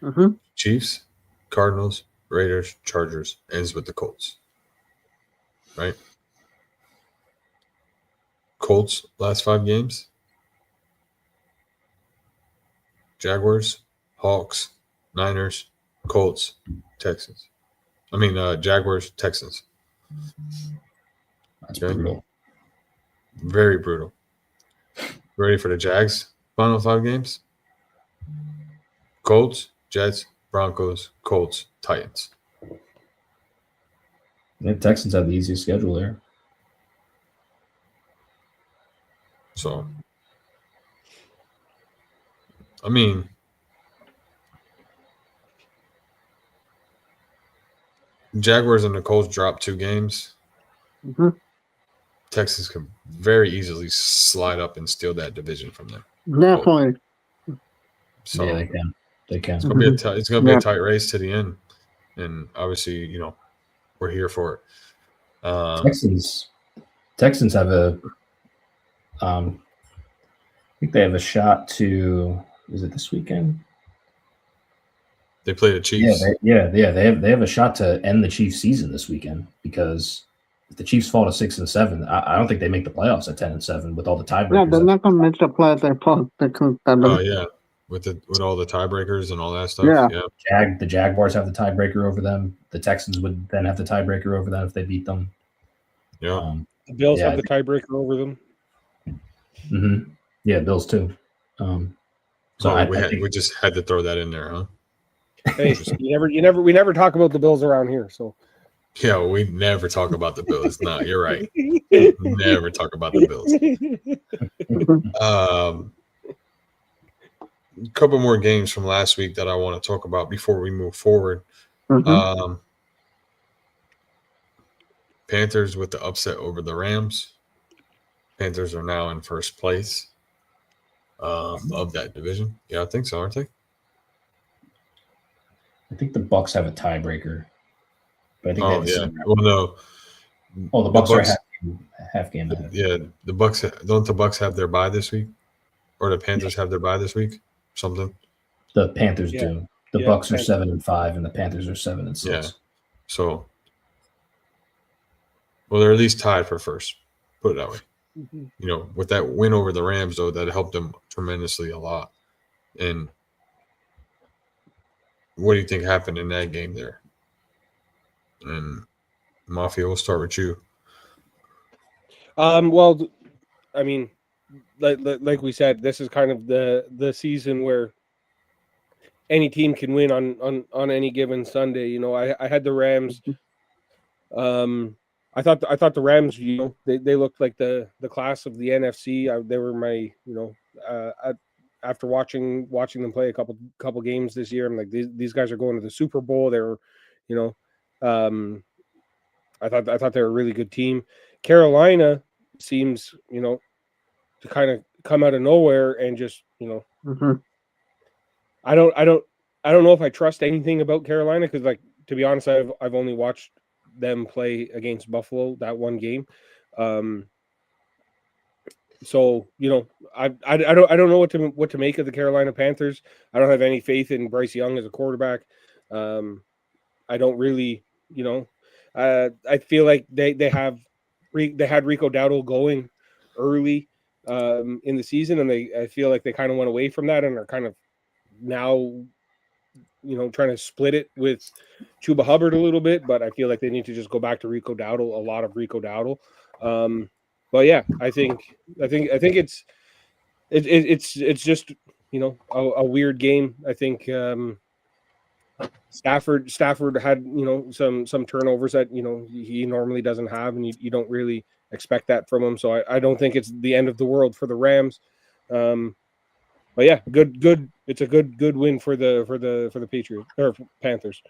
Mhm. Chiefs, Cardinals, Raiders, Chargers, ends with the Colts. Right? Colts, last 5 games. Jaguars, Hawks, Niners, Colts, Texans. Jaguars, Texans. That's Okay. brutal. Very brutal. Ready for the Jags' final 5 games? Colts, Jets, Broncos, Colts, Titans. The Texans have the easiest schedule there. So, Jaguars and the Colts dropped 2 games. Mhm. Texas could very easily slide up and steal that division from them. Definitely. So Yeah, they can. They can. it's gonna be Yeah. a tight race to the end, and obviously, we're here for it. Texans have I think they have a shot to. Is it this weekend? They play the Chiefs. They have a shot to end the Chiefs season this weekend, because if the Chiefs fall to 6-7, I don't think they make the playoffs at 10-7 with all the Yeah, tiebreakers. they're not gonna make the play. They put Oh yeah, with all the tiebreakers and all that stuff. Yeah. The Jaguars have the tiebreaker over them. The Texans would then have the tiebreaker over them if they beat them. Yeah. The Bills Yeah, have the tiebreaker over them. Mm-hmm. Yeah, Bills too. We just had to throw that in there, huh? Hey, we never talk about the Bills around here. So Yeah, we never talk about the Bills. No, you're right. Never talk about the Bills. A couple more games from last week that I want to talk about before we move forward. Mhm. Panthers with the upset over the Rams. Panthers are now in first place of that division. Yeah, I think so, aren't they? I think the Bucks have a tiebreaker. But I think Oh yeah. Well, no. Oh, the Bucks are half game ahead. Yeah, the Bucks don't the Bucks have their bye this week, or the Panthers have their bye this week? Something. The Panthers Yeah. do. The Yeah, Bucks are Panthers. 7-5, and the Panthers are 7-6. Yeah. So, well, they're at least tied for first. Put it that way. With that win over the Rams, though, that helped them tremendously a lot. And what do you think happened in that game there? And Mafia, we'll start with you. Well, I mean, like we said, this is kind of the season where any team can win on any given Sunday. I had the Rams. I thought the Rams, they looked like the class of the NFC. They were my, after watching them play a couple games this year, I'm like, these guys are going to the Super Bowl. They were, I thought they were a really good team. Carolina seems, to kind of come out of nowhere and just, Mhm. I don't know if I trust anything about Carolina, because, like, to be honest, I've only watched them play against Buffalo that one game. So I don't know what to make of the Carolina Panthers. I don't have any faith in Bryce Young as a quarterback. I don't really, I feel like they had Rico Dowdle going early in the season, and I feel like they kind of went away from that and are kind of now, trying to split it with Chuba Hubbard a little bit, but I feel like they need to just go back to Rico Dowdle, a lot of Rico Dowdle. But yeah, I think it's just, a weird game. I think Stafford had, some turnovers that, he normally doesn't have, and you don't really expect that from him. So I don't think it's the end of the world for the Rams. But yeah, good. It's a good win for the Patriots or Panthers.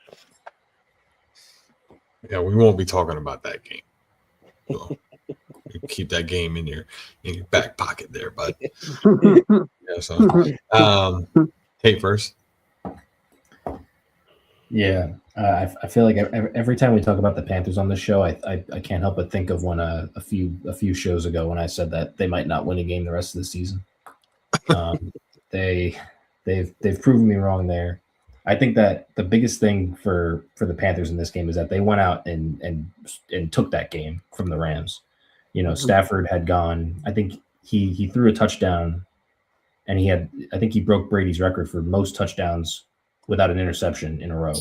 Yeah, we won't be talking about that game. So you keep that game in your back pocket there, bud. Yeah, so hey, first. Yeah, I feel like every time we talk about the Panthers on this show, I can't help but think of when a few shows ago when I said that they might not win a game the rest of the season. They've proven me wrong there. I think that the biggest thing for the Panthers in this game is that they went out and took that game from the Rams. Stafford had gone. I think he threw a touchdown, and I think he broke Brady's record for most touchdowns without an interception in a row.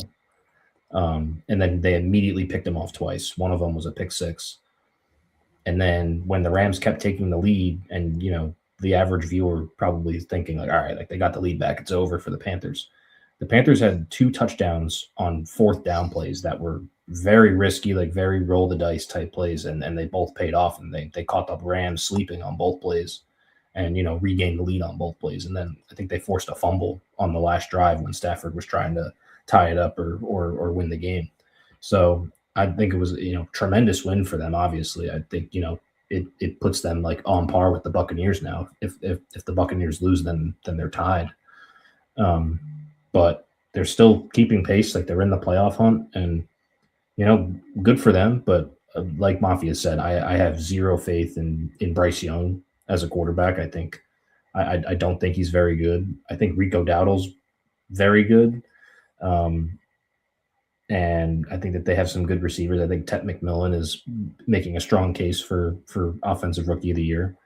And then they immediately picked him off twice. One of them was a pick six. And then when the Rams kept taking the lead, and the average viewer probably thinking like, all right, like they got the lead back, it's over for the Panthers. The Panthers had 2 touchdowns on 4th down plays that were very risky, like very roll the dice type plays, and they both paid off, and they caught the Rams sleeping on both plays and regained the lead on both plays. And then I think they forced a fumble on the last drive when Stafford was trying to tie it up or win the game. So I think it was tremendous win for them. Obviously, I think it puts them like on par with the Buccaneers now. If the Buccaneers lose, then they're tied. But they're still keeping pace, like they're in the playoff hunt, and good for them. But like Mafia said, I have zero faith in Bryce Young as a quarterback. I think I don't think he's very good. I think Rico Dowdle's very good. And I think that they have some good receivers. I think Ted McMillan is making a strong case for offensive rookie of the year.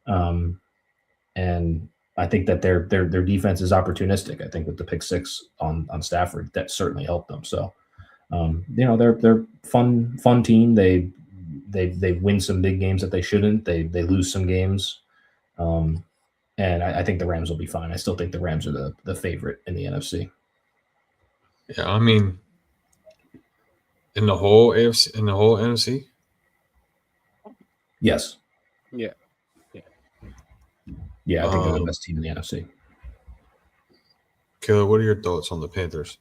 And I think that their defense is opportunistic. I think with the pick six on Stafford, that certainly helped them. So, they're fun team. They win some big games that they shouldn't. They lose some games. And I think the Rams will be fine. I still think the Rams are the favorite in the NFC. Yeah, I mean, in the whole AFC, in the whole NFC. Yes. Yeah. Yeah, I think they're the best team in the NFC. Killer, what are your thoughts on the Panthers?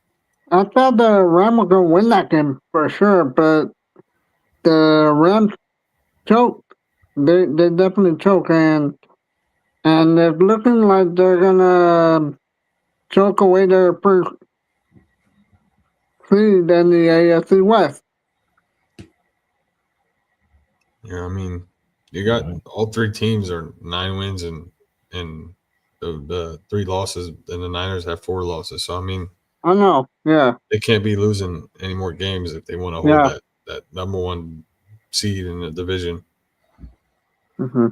I thought the Rams were going to win that game for sure, but the Rams choked. They definitely choke, and it's looking like they're going to choke away their first seed in the AFC West. Yeah, I mean, you got all 3 teams are 9 wins and the 3 losses, and the Niners have 4 losses. So I mean, I know, yeah. They can't be losing any more games if they want to hold that number 1 seed in the division. Mm-hmm.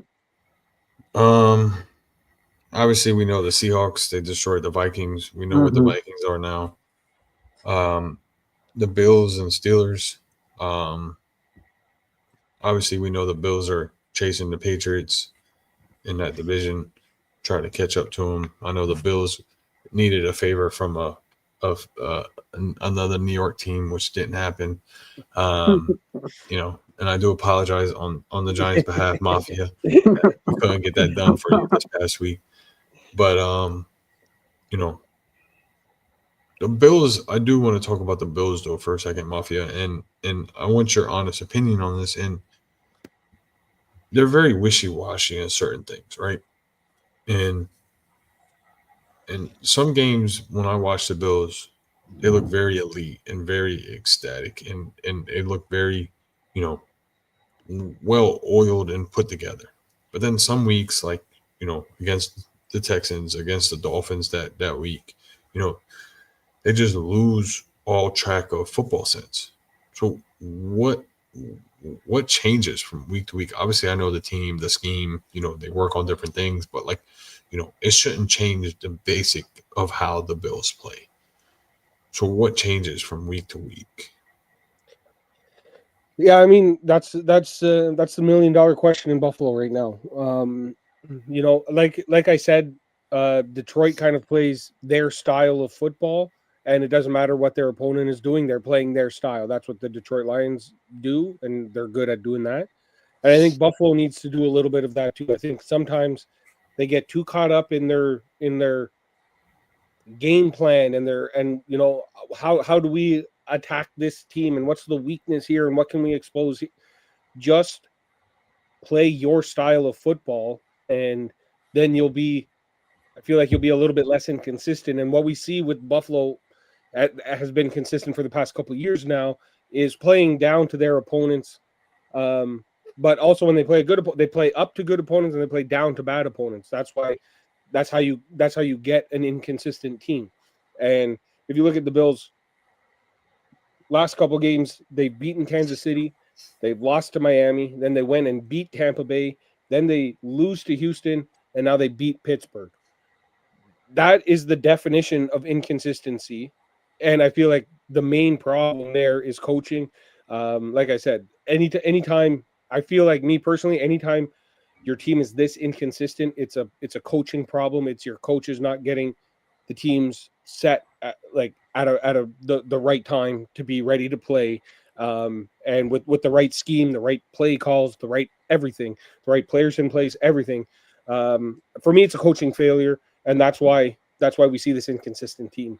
Obviously we know the Seahawks, they destroyed the Vikings. We know what the Vikings are now. The Bills and Steelers. Obviously we know the Bills are chasing the Patriots in that division, trying to catch up to them. I know the Bills needed a favor from another New York team, which didn't happen. And I do apologize on the Giants' behalf, Mafia. We couldn't get that done for you this past week. But the Bills, I do want to talk about the Bills though for a second, Mafia, and I want your honest opinion on this. And they're very wishy-washy in certain things, right? And some games when I watch the Bills, they look very elite and very ecstatic, and they look very, well oiled and put together. But then some weeks, like against the Texans, against the Dolphins that week, they just lose all track of football sense. So what changes from week to week? Obviously, I know the team, the scheme, they work on different things, but it shouldn't change the basic of how the Bills play. So what changes from week to week? Yeah, I mean that's the $1 million question in Buffalo right now. Like I said, Detroit kind of plays their style of football, and it doesn't matter what their opponent is doing. They're playing their style. That's what the Detroit Lions do, and they're good at doing that. And I think Buffalo needs to do a little bit of that too. I think sometimes they get too caught up in their game plan and how do we attack this team and what's the weakness here and what can we expose. Just play your style of football, and then I feel like you'll be a little bit less inconsistent. And what we see with Buffalo has been consistent for the past couple of years now is playing down to their opponents. But also when they play they play up to good opponents and they play down to bad opponents. That's how you get an inconsistent team. And if you look at the Bills last couple of games, they've beaten Kansas City, they've lost to Miami, then they went and beat Tampa Bay, then they lose to Houston, and now they beat Pittsburgh. That is the definition of inconsistency. And I feel like the main problem there is coaching. Like I said, anytime I feel like me personally, anytime your team is this inconsistent, it's a coaching problem. It's your coaches not getting the teams set at the right time to be ready to play, and with the right scheme, the right play calls, the right everything, the right players in place, everything. For me, it's a coaching failure, and that's why we see this inconsistent team.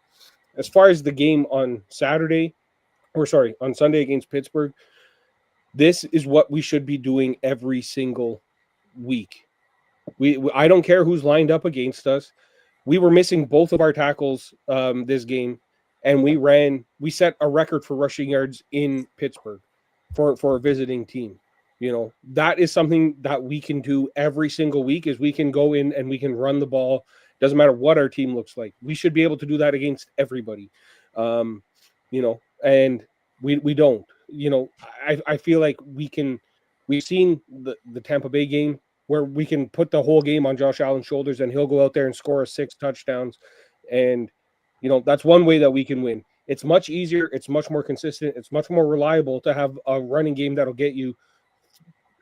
As far as the game on Sunday against Pittsburgh, this is what we should be doing every single week. I don't care who's lined up against us. We were missing both of our tackles this game, and we set a record for rushing yards in Pittsburgh for a visiting team. That is something that we can do every single week, is we can go in and we can run the ball. Doesn't matter what our team looks like. We should be able to do that against everybody. And we don't. I feel like we've seen the Tampa Bay game where we can put the whole game on Josh Allen's shoulders and he'll go out there and score 6 touchdowns. And, that's one way that we can win. It's much easier. It's much more consistent. It's much more reliable to have a running game that'll get you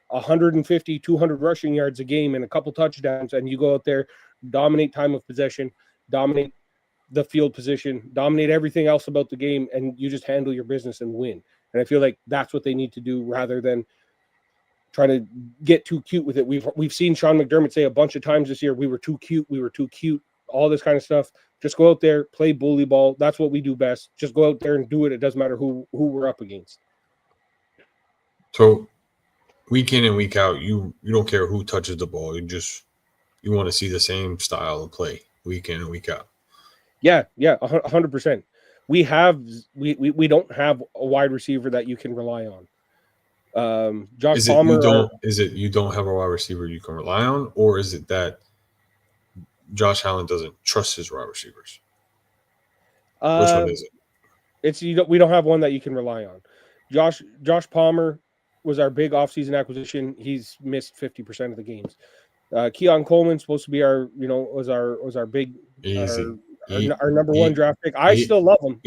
150, 200 rushing yards a game and a couple touchdowns. And you go out there, dominate time of possession, dominate the field position, dominate everything else about the game, and you just handle your business and win. And I feel like that's what they need to do rather than trying to get too cute with it. We've seen Sean McDermott say a bunch of times this year, we were too cute, all this kind of stuff. Just go out there, play bully ball. That's what we do best. Just go out there and do it. It doesn't matter who we're up against. So week in and week out, you don't care who touches the ball. You want to see the same style of play week in and week out. Yeah, 100%. We don't have a wide receiver that you can rely on. Josh Palmer. You don't have a wide receiver you can rely on, or is it that Josh Allen doesn't trust his wide receivers? Which one is it? It's we don't have one that you can rely on. Josh Palmer was our big offseason acquisition. He's missed 50% of the games. Keon Coleman's supposed to be was our big our number one draft pick. I still love him.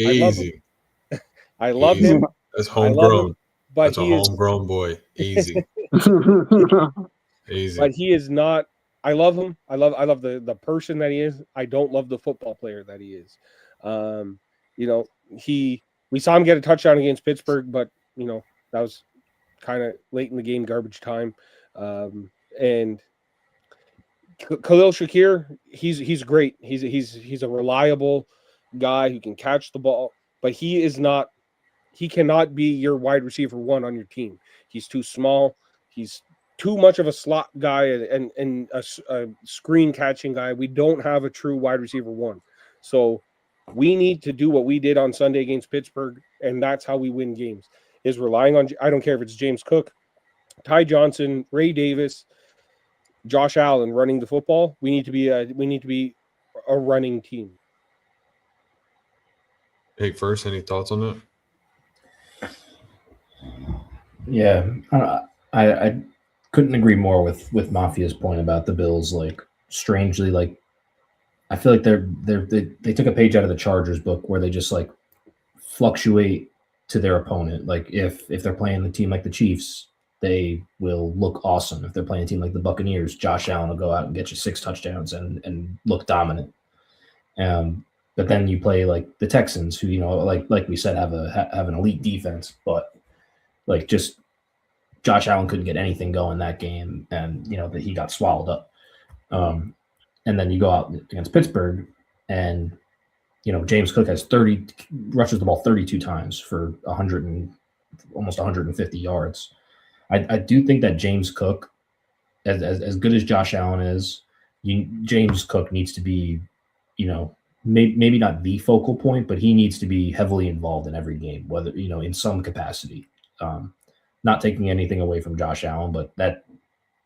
I love him. That's homegrown. But that's a homegrown boy. Easy. Easy. But he is not. I love him. I love the person that he is. I don't love the football player that he is. We saw him get a touchdown against Pittsburgh, but that was kind of late in the game, garbage time. And Khalil Shakir, he's great. He's a reliable guy who can catch the ball, but he cannot be your wide receiver one on your team. He's too small. He's too much of a slot guy and a screen catching guy. We don't have a true wide receiver one. So we need to do what we did on Sunday against Pittsburgh, and that's how we win games, is relying on, I don't care if it's James Cook, Ty Johnson, Ray Davis, Josh Allen running the football. We need to be a running team. Hey, first, any thoughts on that? Yeah, I couldn't agree more with Mafia's point about the Bills. Like, strangely, like, I feel like they took a page out of the Chargers book where they just like fluctuate to their opponent. Like, if they're playing the team like the Chiefs, they will look awesome. If they're playing a team like the Buccaneers, Josh Allen will go out and get you 6 touchdowns and look dominant. But then you play like the Texans, who like we said have an elite defense, but like just Josh Allen couldn't get anything going that game, and that he got swallowed up. And then you go out against Pittsburgh, and James Cook has rushes the ball 32 times for almost 150 yards. I do think that James Cook, as good as Josh Allen is, James Cook needs to be, maybe not the focal point, but he needs to be heavily involved in every game, whether in some capacity. Not taking anything away from Josh Allen, but that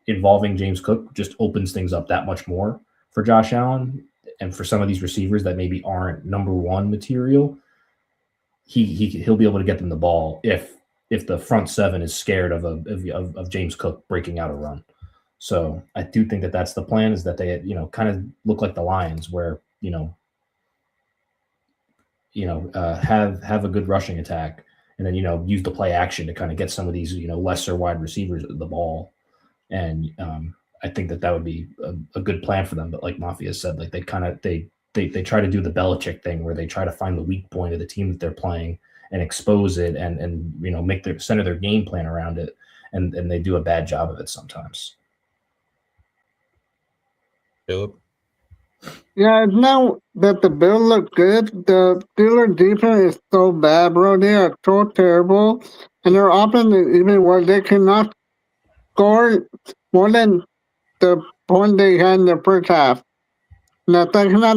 involving James Cook just opens things up that much more for Josh Allen and for some of these receivers that maybe aren't number one material. He'll be able to get them the ball if the front seven is scared of James Cook breaking out a run. So I do think that that's the plan, is that they kind of look like the Lions, where have a good rushing attack, and then use the play action to kind of get some of these lesser wide receivers the ball. And I think that would be a good plan for them. But like Mafia said, like they try to do the Belichick thing, where they try to find the weak point of the team that they're playing and expose it, and make their center their game plan around it, and they do a bad job of it sometimes. Caleb? Yeah, now that the Bills look good, the Steelers defense is so bad, bro. They are so terrible. And their offense is even worse. They cannot score more than the point they had in the first half. In the second half,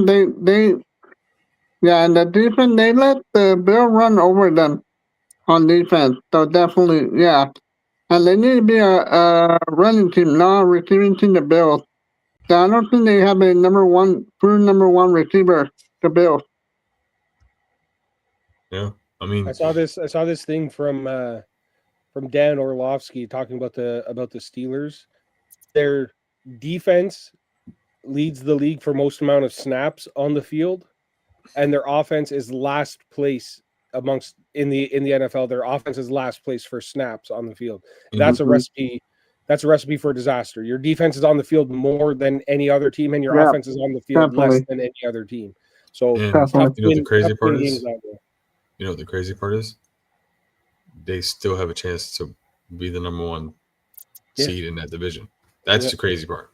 and the defense, they let the Bills run over them on defense. So definitely, yeah. And they need to be a running team, not a receiving team, the Bills. I don't think they have a number one receiver to Bills. Yeah, I mean, I saw this thing from Dan Orlovsky talking about the Steelers. Their defense leads the league for most amount of snaps on the field, and their offense is last place amongst in the NFL. Their offense is last place for snaps on the field. That's a recipe. That's a recipe for disaster. Your defense is on the field more than any other team, and your offense is on the field less than any other team. So, the crazy part is, the crazy part is, they still have a chance to be the number one seed in that division. That's the crazy part.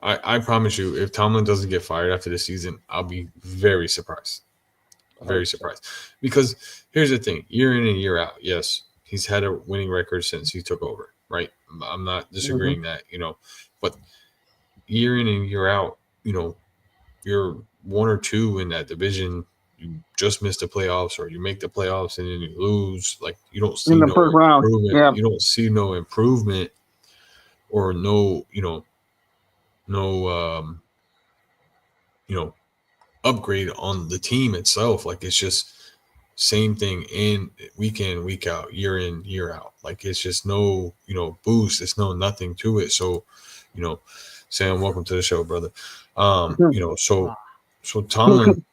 I promise you, if Tomlin doesn't get fired after this season, I'll be very surprised. Very surprised. Because here's the thing: year in and year out, yes, he's had a winning record since he took over. Right. I'm not disagreeing that, but year in and year out, you're 1 or 2 in that division. You just miss the playoffs, or you make the playoffs and then you lose. Like, you don't see no improvement. Yeah. You don't see no improvement or no upgrade on the team itself. Like, it's just same thing in week out, year in, year out. Like, it's just no, boost. It's no nothing to it. So, Sam, welcome to the show, brother. So Tomlin,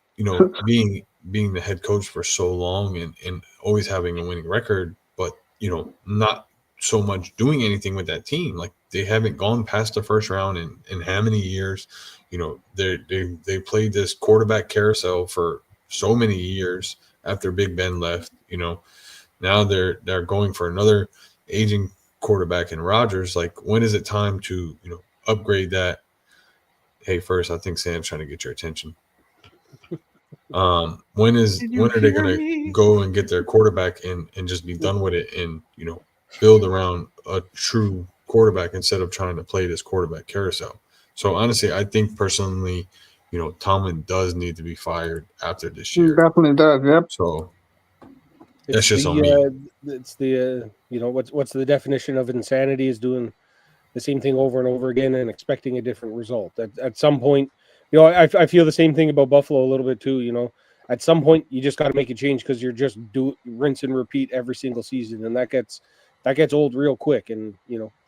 being the head coach for so long and always having a winning record, but, not so much doing anything with that team. Like, they haven't gone past the first round in how many years? They played this quarterback carousel for so many years after Big Ben left. Now they're going for another aging quarterback in Rodgers. Like, when is it time to upgrade that? Hey, first, I think Sam's trying to get your attention. When are they going to go and get their quarterback and just be done with it and build around a true quarterback instead of trying to play this quarterback carousel? So honestly, I think personally, Tomlin does need to be fired after this year. He definitely does. Yep. So that's just on me. It's the what's the definition of insanity, is doing the same thing over and over again and expecting a different result. At some point, I feel the same thing about Buffalo a little bit too. At some point, you just got to make a change, because you're just rinse and repeat every single season, and that gets old real quick. And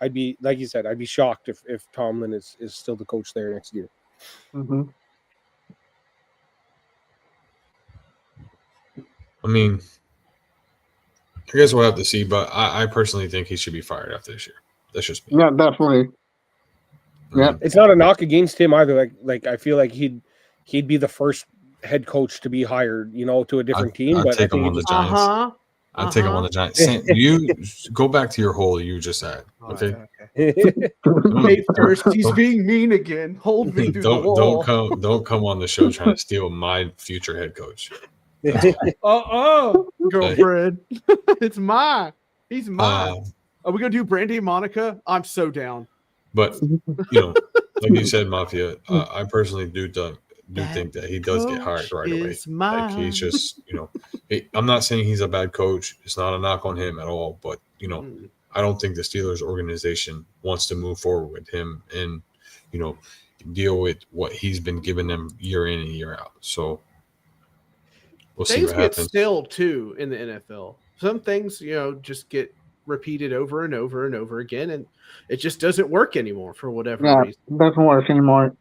I'd be, like you said, I'd be shocked if Tomlin is still the coach there next year. Mm-hmm. I mean, I guess we'll have to see, but I personally think he should be fired after this year. That's just me. Yeah, definitely. Yeah, it's not a knock against him either. Like I feel like he'd be the first head coach to be hired, to a different team. I'd But take I him think on it the just, Giants. I'd take him on the Giants. Sam, you go back to your hole you just had. Okay. Hey, first, he's being mean again. Hold me through the wall. Don't come on the show trying to steal my future head coach. Girlfriend. It's mine. He's mine. Are we gonna do Brandy and Monica? I'm so down. But like you said, Mafia, I personally do think that he does get hired right away. Like he's just, I'm not saying he's a bad coach. It's not a knock on him at all. But I don't think the Steelers organization wants to move forward with him and deal with what he's been giving them year in and year out. So we'll see Things what get happens. stale too in the NFL. Some things, just get repeated over and over and over again, and it just doesn't work anymore for whatever reason. It doesn't work anymore.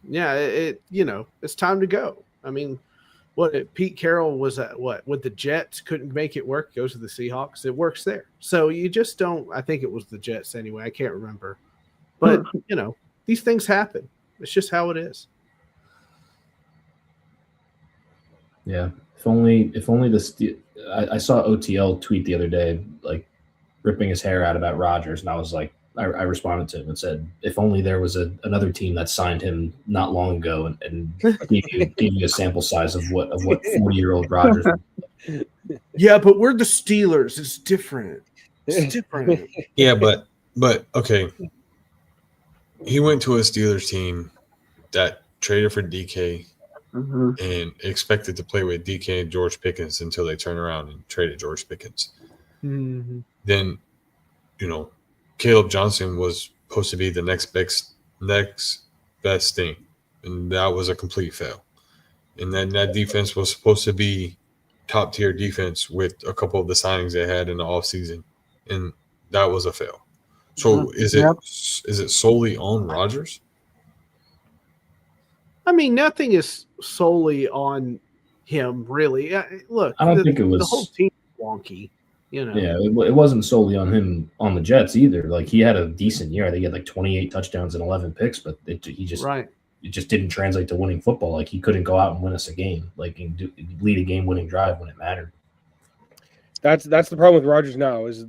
Yeah, it's time to go. I mean, Pete Carroll was at with the Jets, couldn't make it work, goes to the Seahawks, it works there. So you just don't. I think it was the Jets anyway. I can't remember, but these things happen. It's just how it is. Yeah. If only I saw OTL tweet the other day, like ripping his hair out about Rodgers, and I was like, I responded to him and said, if only there was another team that signed him not long ago and gave you a sample size of what 40-year-old Rodgers. Yeah, but we're the Steelers. It's different. It's different. Yeah, but okay. He went to a Steelers team that traded for DK and expected to play with DK and George Pickens until they turned around and traded George Pickens. Mm-hmm. Then, Caleb Johnson was supposed to be the next best thing, and that was a complete fail. And then that defense was supposed to be top-tier defense with a couple of the signings they had in the offseason, and that was a fail. So is it solely on Rodgers? I mean, nothing is solely on him, really. Look, I don't think it was the whole team wonky. Yeah, it wasn't solely on him on the Jets either. Like he had a decent year. I think he had like 28 touchdowns and 11 picks, but it just didn't translate to winning football. Like he couldn't go out and win us a game, like and lead a game-winning drive when it mattered. That's the problem with Rodgers now is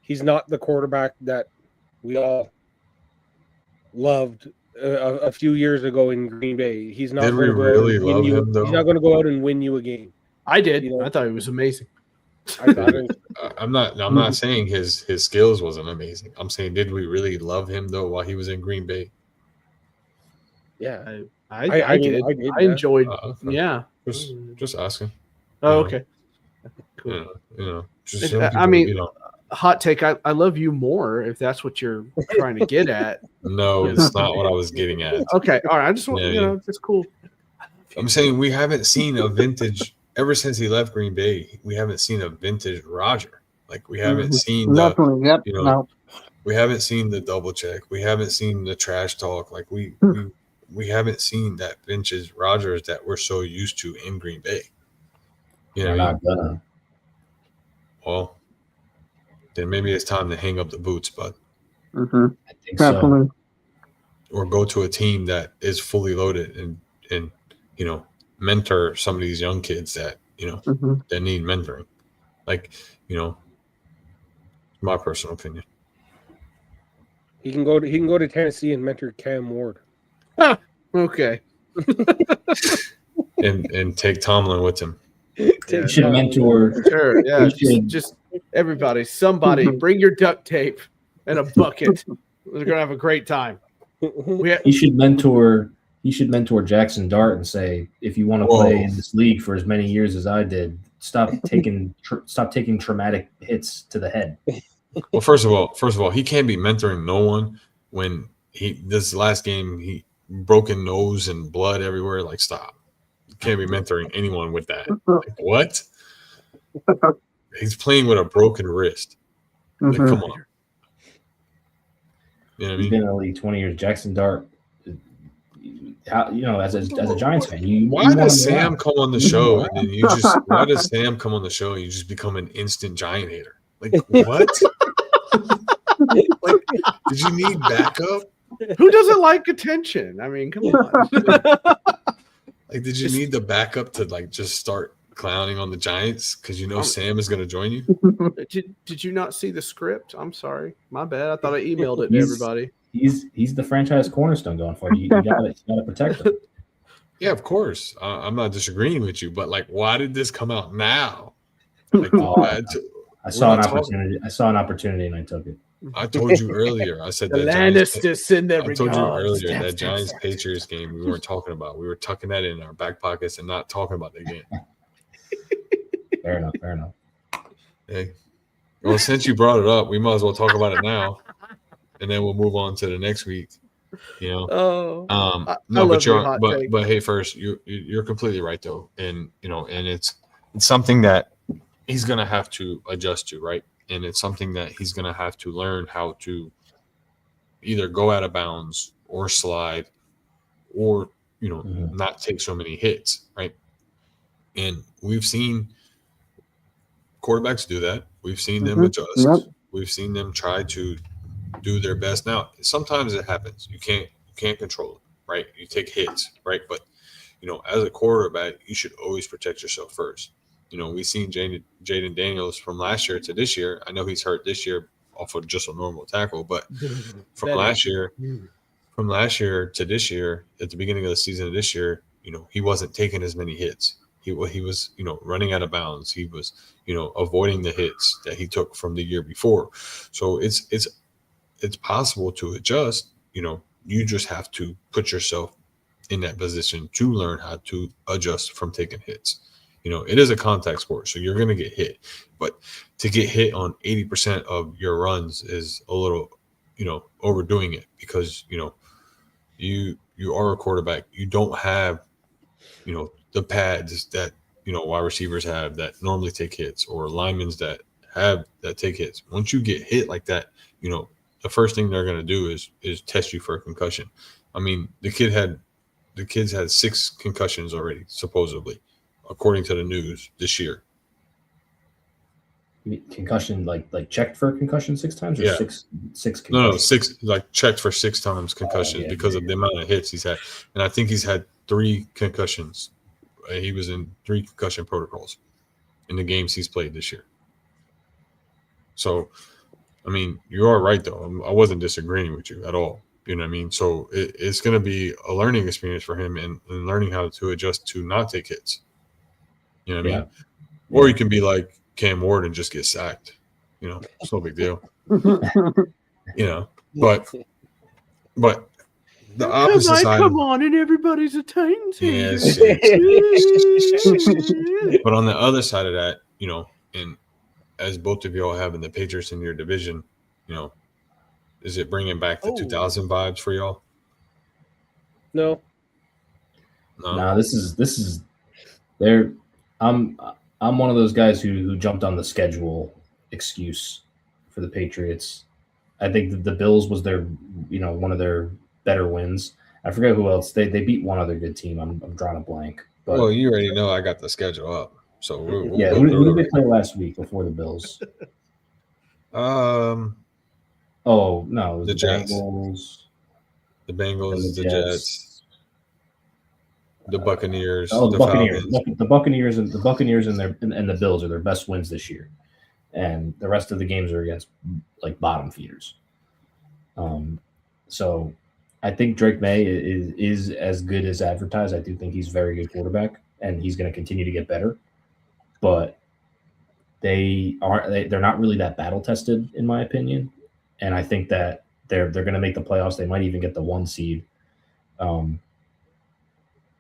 he's not the quarterback that we all loved a few years ago in Green Bay. He's not. Did we really love him though? He's not going to go out and win you a game. I did. I thought he was amazing. I thought it was, I'm not saying his skills wasn't amazing. I'm saying, did we really love him though while he was in Green Bay? Yeah, I did. I enjoyed. Yeah, just asking. Oh, okay. Cool. Just I mean, hot take. I love you more if that's what you're trying to get at. No, it's not what I was getting at. Okay, all right. I just want it's cool. I'm saying we haven't seen a vintage ever since he left Green Bay. We haven't seen a vintage Roger. Like we haven't seen the we haven't seen the double check. We haven't seen the trash talk. Like we haven't seen that vintage Rodgers that we're so used to in Green Bay. Not gonna. Well, then maybe it's time to hang up the boots, bud. I think Definitely. so. Or go to a team that is fully loaded and mentor some of these young kids that that need mentoring. Like, my personal opinion. he can go to Tennessee and mentor Cam Ward. Okay. and take Tomlin with him. You should mentor. Sure. Yeah. You Just everybody, somebody, bring your duct tape and a bucket. We're gonna have a great time. He should mentor. He should mentor Jackson Dart and say, if you want to play in this league for as many years as I did, stop taking traumatic hits to the head. Well, first of all, he can't be mentoring no one when this last game he broken nose and blood everywhere. Like, stop. You can't be mentoring anyone with that. Like, what? He's playing with a broken wrist. Like, come on. You know what I He's mean? been in the league 20 years. Jackson Dart. As a Giants fan, why does Sam come on the show and then why does Sam come on the show and you just become an instant Giant hater? Like, what? Like, did you need backup? Who doesn't like attention? I mean, come on. Like, did you need the backup to like just start clowning on the Giants because you know Sam is going to join you? Did you not see the script? I'm sorry, my bad. I thought I emailed it to He's- everybody. He's the franchise cornerstone going for you. You gotta protect him. Yeah, of course. I'm not disagreeing with you, but like, why did this come out now? Like, I saw an not talking- opportunity. I saw an opportunity and I took it. I told you earlier. I said The that Giants, Lannisters send their I told you regards. earlier that Giants Patriots game we weren't talking about. We were tucking that in our back pockets and not talking about the game. Fair enough. Hey, well, since you brought it up, we might as well talk about it now, and then we'll move on to the next week. You know. Oh, I No, love but your hot you're take. but hey, first you're completely right though, and you know, and it's something that he's gonna have to adjust to, right? And it's something that he's gonna have to learn how to either go out of bounds or slide, or you know, Mhm. not take so many hits, right? And we've seen quarterbacks do that. We've seen them Mhm. adjust. Yep. We've seen them try to do their best. Now, sometimes it happens. You can't control it, right? You take hits, right? But you know, as a quarterback, you should always protect yourself first. You know, we've seen Jaden Daniels from last year to this year. I know he's hurt this year off of just a normal tackle, but from last year to this year, at the beginning of the season of this year, you know, he wasn't taking as many hits. He was, you know, running out of bounds. He was, you know, avoiding the hits that he took from the year before. So it's possible to adjust. You know, you just have to put yourself in that position to learn how to adjust from taking hits. You know, it is a contact sport, so you're going to get hit. But to get hit on 80% of your runs is a little, you know, overdoing it, because, you know, you are a quarterback. You don't have, you know, the pads that, you know, wide receivers have that normally take hits, or linemen that take hits. Once you get hit like that, you know, the first thing they're going to do is test you for a concussion. I mean, the kids had 6 concussions already, supposedly, according to the news this year. Concussion, like checked for concussion 6 times, or Yeah. six concussions? No, 6, like checked for 6 times concussions yeah, because of the amount of hits he's had. And I think he's had 3 concussions. He was in 3 concussion protocols in the games he's played this year. So, I mean, you are right, though. I wasn't disagreeing with you at all. You know what I mean? So it's going to be a learning experience for him, and learning how to adjust to not take hits. You know what I mean? Or you can be like Cam Ward and just get sacked. You know, it's no big deal. You know, but the opposite side. Come on, and everybody's a Titans hater. Yes. But on the other side of that, you know, and as both of y'all having the Patriots in your division, you know, is it bringing back the 2000 vibes for y'all? No. No, this is there. I'm one of those guys who jumped on the schedule excuse for the Patriots. I think that the Bills was their, you know, one of their better wins. I forget who else. They beat one other good team. I'm drawing a blank. But Well, you already know I got the schedule up, so we'll yeah, go who through did they it. play last week before the Bills? Oh no, it was The Jets. Bengals, The Bengals, and the Jets, the Buccaneers, Oh, the the Buccaneers. Falcons. The Buccaneers and the Bills are their best wins this year, and the rest of the games are against like bottom feeders. So I think Drake May is as good as advertised. I do think he's a very good quarterback, and he's going to continue to get better. But they're not really that battle tested, in my opinion. And I think that they're going to make the playoffs. They might even get the 1 seed.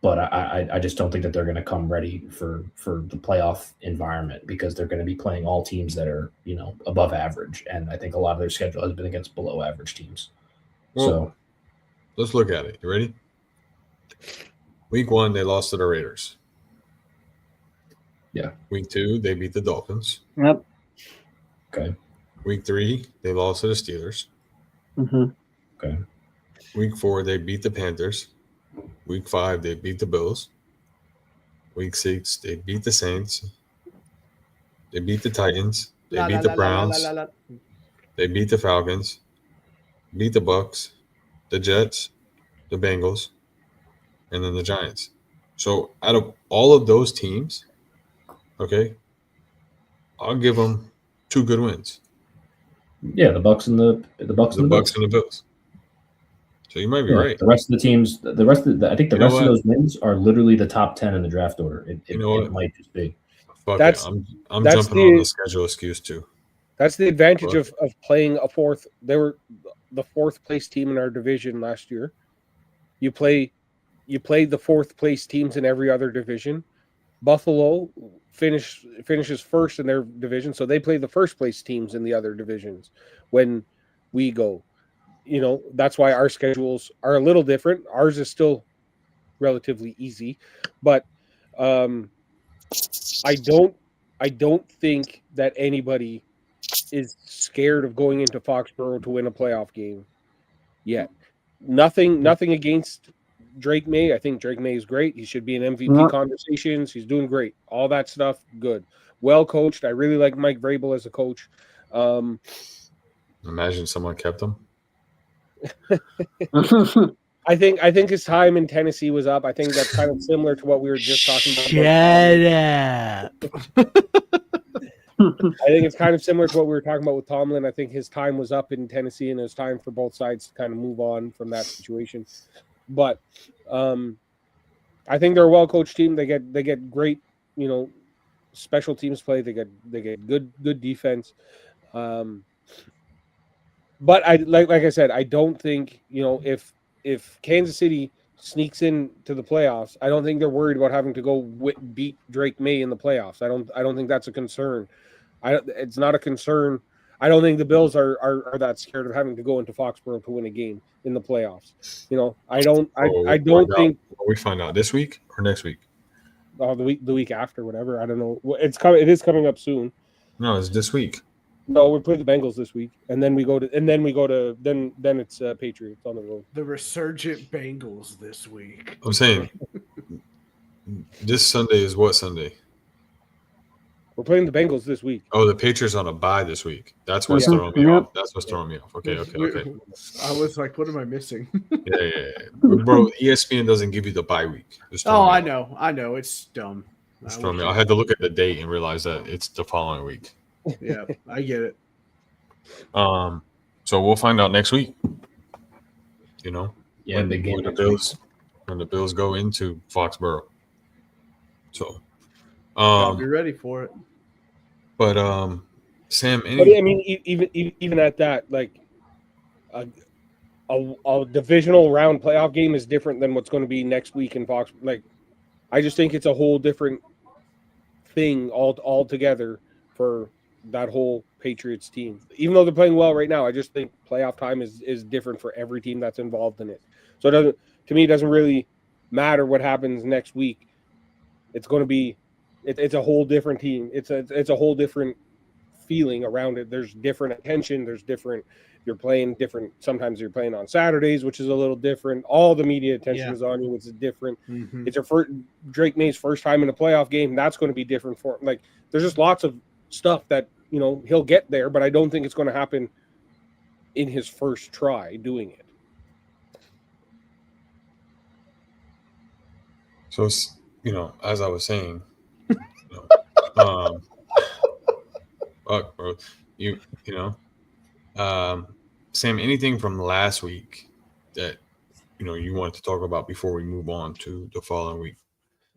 But I just don't think that they're going to come ready for the playoff environment, because they're going to be playing all teams that are, you know, above average. And I think a lot of their schedule has been against below average teams. Well, let's look at it. You ready? Week 1, they lost to the Raiders. Yeah. Week 2, they beat the Dolphins. Yep. Okay. Week 3, they lost to the Steelers. Mm-hmm. Okay. Week 4, they beat the Panthers. Week 5, they beat the Bills. Week 6, they beat the Saints. They beat the Titans. They beat the Browns. They beat the Falcons. Beat the Bucks, the Jets, the Bengals, and then the Giants. So out of all of those teams, okay, I'll give them 2 good wins. Yeah, the Bucks and the Bucks The and the Bucks Bills. and the Bills. So you might be Yeah, right. the rest of the teams, I think the You know rest of what? those wins are literally the top 10 in the draft order. You know It what? might just be. Fuck That's- it. I'm that's jumping on the- the schedule excuse too. That's the advantage What? of playing a fourth. They were the fourth place team in our division last year. You play the fourth place teams in every other division. Buffalo finishes first in their division, so they play the first place teams in the other divisions when we go. You know, that's why our schedules are a little different. Ours is still relatively easy, but I don't think that anybody is scared of going into Foxborough to win a playoff game yet. Nothing against Drake May. I think Drake May is great. He should be in MVP Yeah. conversations. He's doing great. All that stuff, good. Well coached. I really like Mike Vrabel as a coach. Imagine someone kept them. I think his time in Tennessee was up. I think that's kind of similar to what we were just talking about. Shut up. I think it's kind of similar to what we were talking about with Tomlin. I think his time was up in Tennessee, and it was time for both sides to kind of move on from that situation. But I think they're a well coached team. They get great, special teams play. They get good defense. But I like I said, I don't think if Kansas City sneaks into the playoffs, I don't think they're worried about having to go beat Drake May in the playoffs. I don't think that's a concern. It's not a concern. I don't think the Bills are that scared of having to go into Foxborough to win a game in the playoffs. I don't think We find out this week or next week. the week after, whatever. I don't know. It is coming up soon. No, it's this week. No, we're playing the Bengals this week, and then it's Patriots on the road. The resurgent Bengals this week. I'm saying this Sunday is what Sunday? We're playing the Bengals this week. Oh, the Patriots on a bye this week. That's what's Yeah. throwing me off. That's what's throwing me off. Okay. I was like, what am I missing? Yeah. Bro, ESPN doesn't give you the bye week. It's throwing Oh, me off. I know. It's dumb. It's throwing me off. I had to look at the date and realize that it's the following week. Yeah, I get it. So we'll find out next week. Yeah, big game. when the Bills go into Foxborough. So, I'll be ready for it. but Sam, But I mean, even at that, like a divisional round playoff game is different than what's going to be next week in Fox. Like, I just think it's a whole different thing altogether for that whole Patriots team. Even though they're playing well right now, I just think playoff time is different for every team that's involved in it. So it doesn't really matter what happens next week. It's going to be it's a whole different team. It's a whole different feeling around it. There's different attention. There's different. You're playing different. Sometimes you're playing on Saturdays, which is a little different. All the media attention is on you, which is different. Mm-hmm. It's Drake May's first time in a playoff game. That's going to be different for him. Like, there's just lots of stuff that he'll get there, but I don't think it's going to happen in his first try doing it. So, as I was saying, fuck, bro, Sam, anything from last week that you want to talk about before we move on to the following week?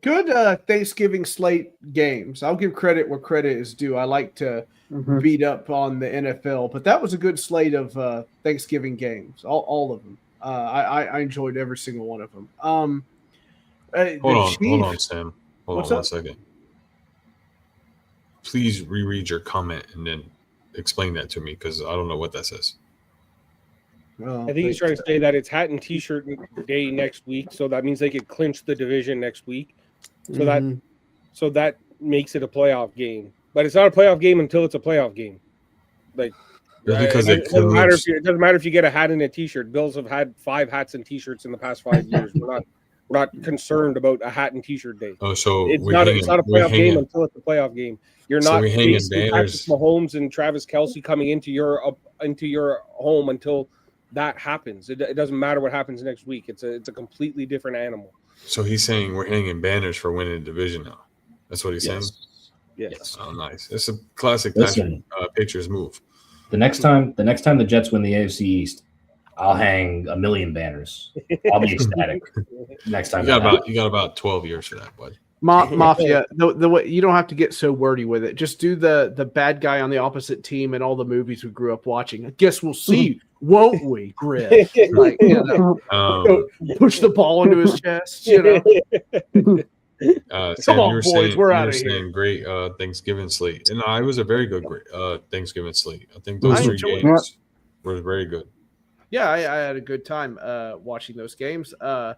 Good Thanksgiving slate games. I'll give credit where credit is due. I like to beat up on the NFL, but that was a good slate of Thanksgiving games. All of them. I enjoyed every single one of them. Hold on, Sam. Hold on one second. Please reread your comment and then explain that to me, because I don't know what that says. Well, I think he's trying to say that it's hat and T-shirt day next week, so that means they could clinch the division next week. So that makes it a playoff game, but it's not a playoff game until it's a playoff game. Like, because it doesn't matter if you get a hat and a T-shirt. Bills have had 5 hats and T-shirts in the past 5 years. We're not concerned about a hat and T-shirt day. Oh, so it's not a playoff game until it's a playoff game. You're not facing Patrick Mahomes and Travis Kelce coming into your home until that happens. It doesn't matter what happens next week. It's a completely different animal. So he's saying we're hanging banners for winning the division now. That's what he's saying. Yes. Oh, nice. It's a classic Listen. Patriots move. The next time the Jets win the AFC East, I'll hang a million banners. I'll be ecstatic next time. You got about 12 years for that, bud. Mafia, the way you don't have to get so wordy with it. Just do the bad guy on the opposite team and all the movies we grew up watching. I guess we'll see, won't we, Griff? Like, push the ball into his chest. Sam, Come on, you were boys, saying, we're you outta were here. saying great Thanksgiving slate, and it was a very good Thanksgiving slate. I think those I 3 enjoyed games were very good. Yeah, I had a good time watching those games. I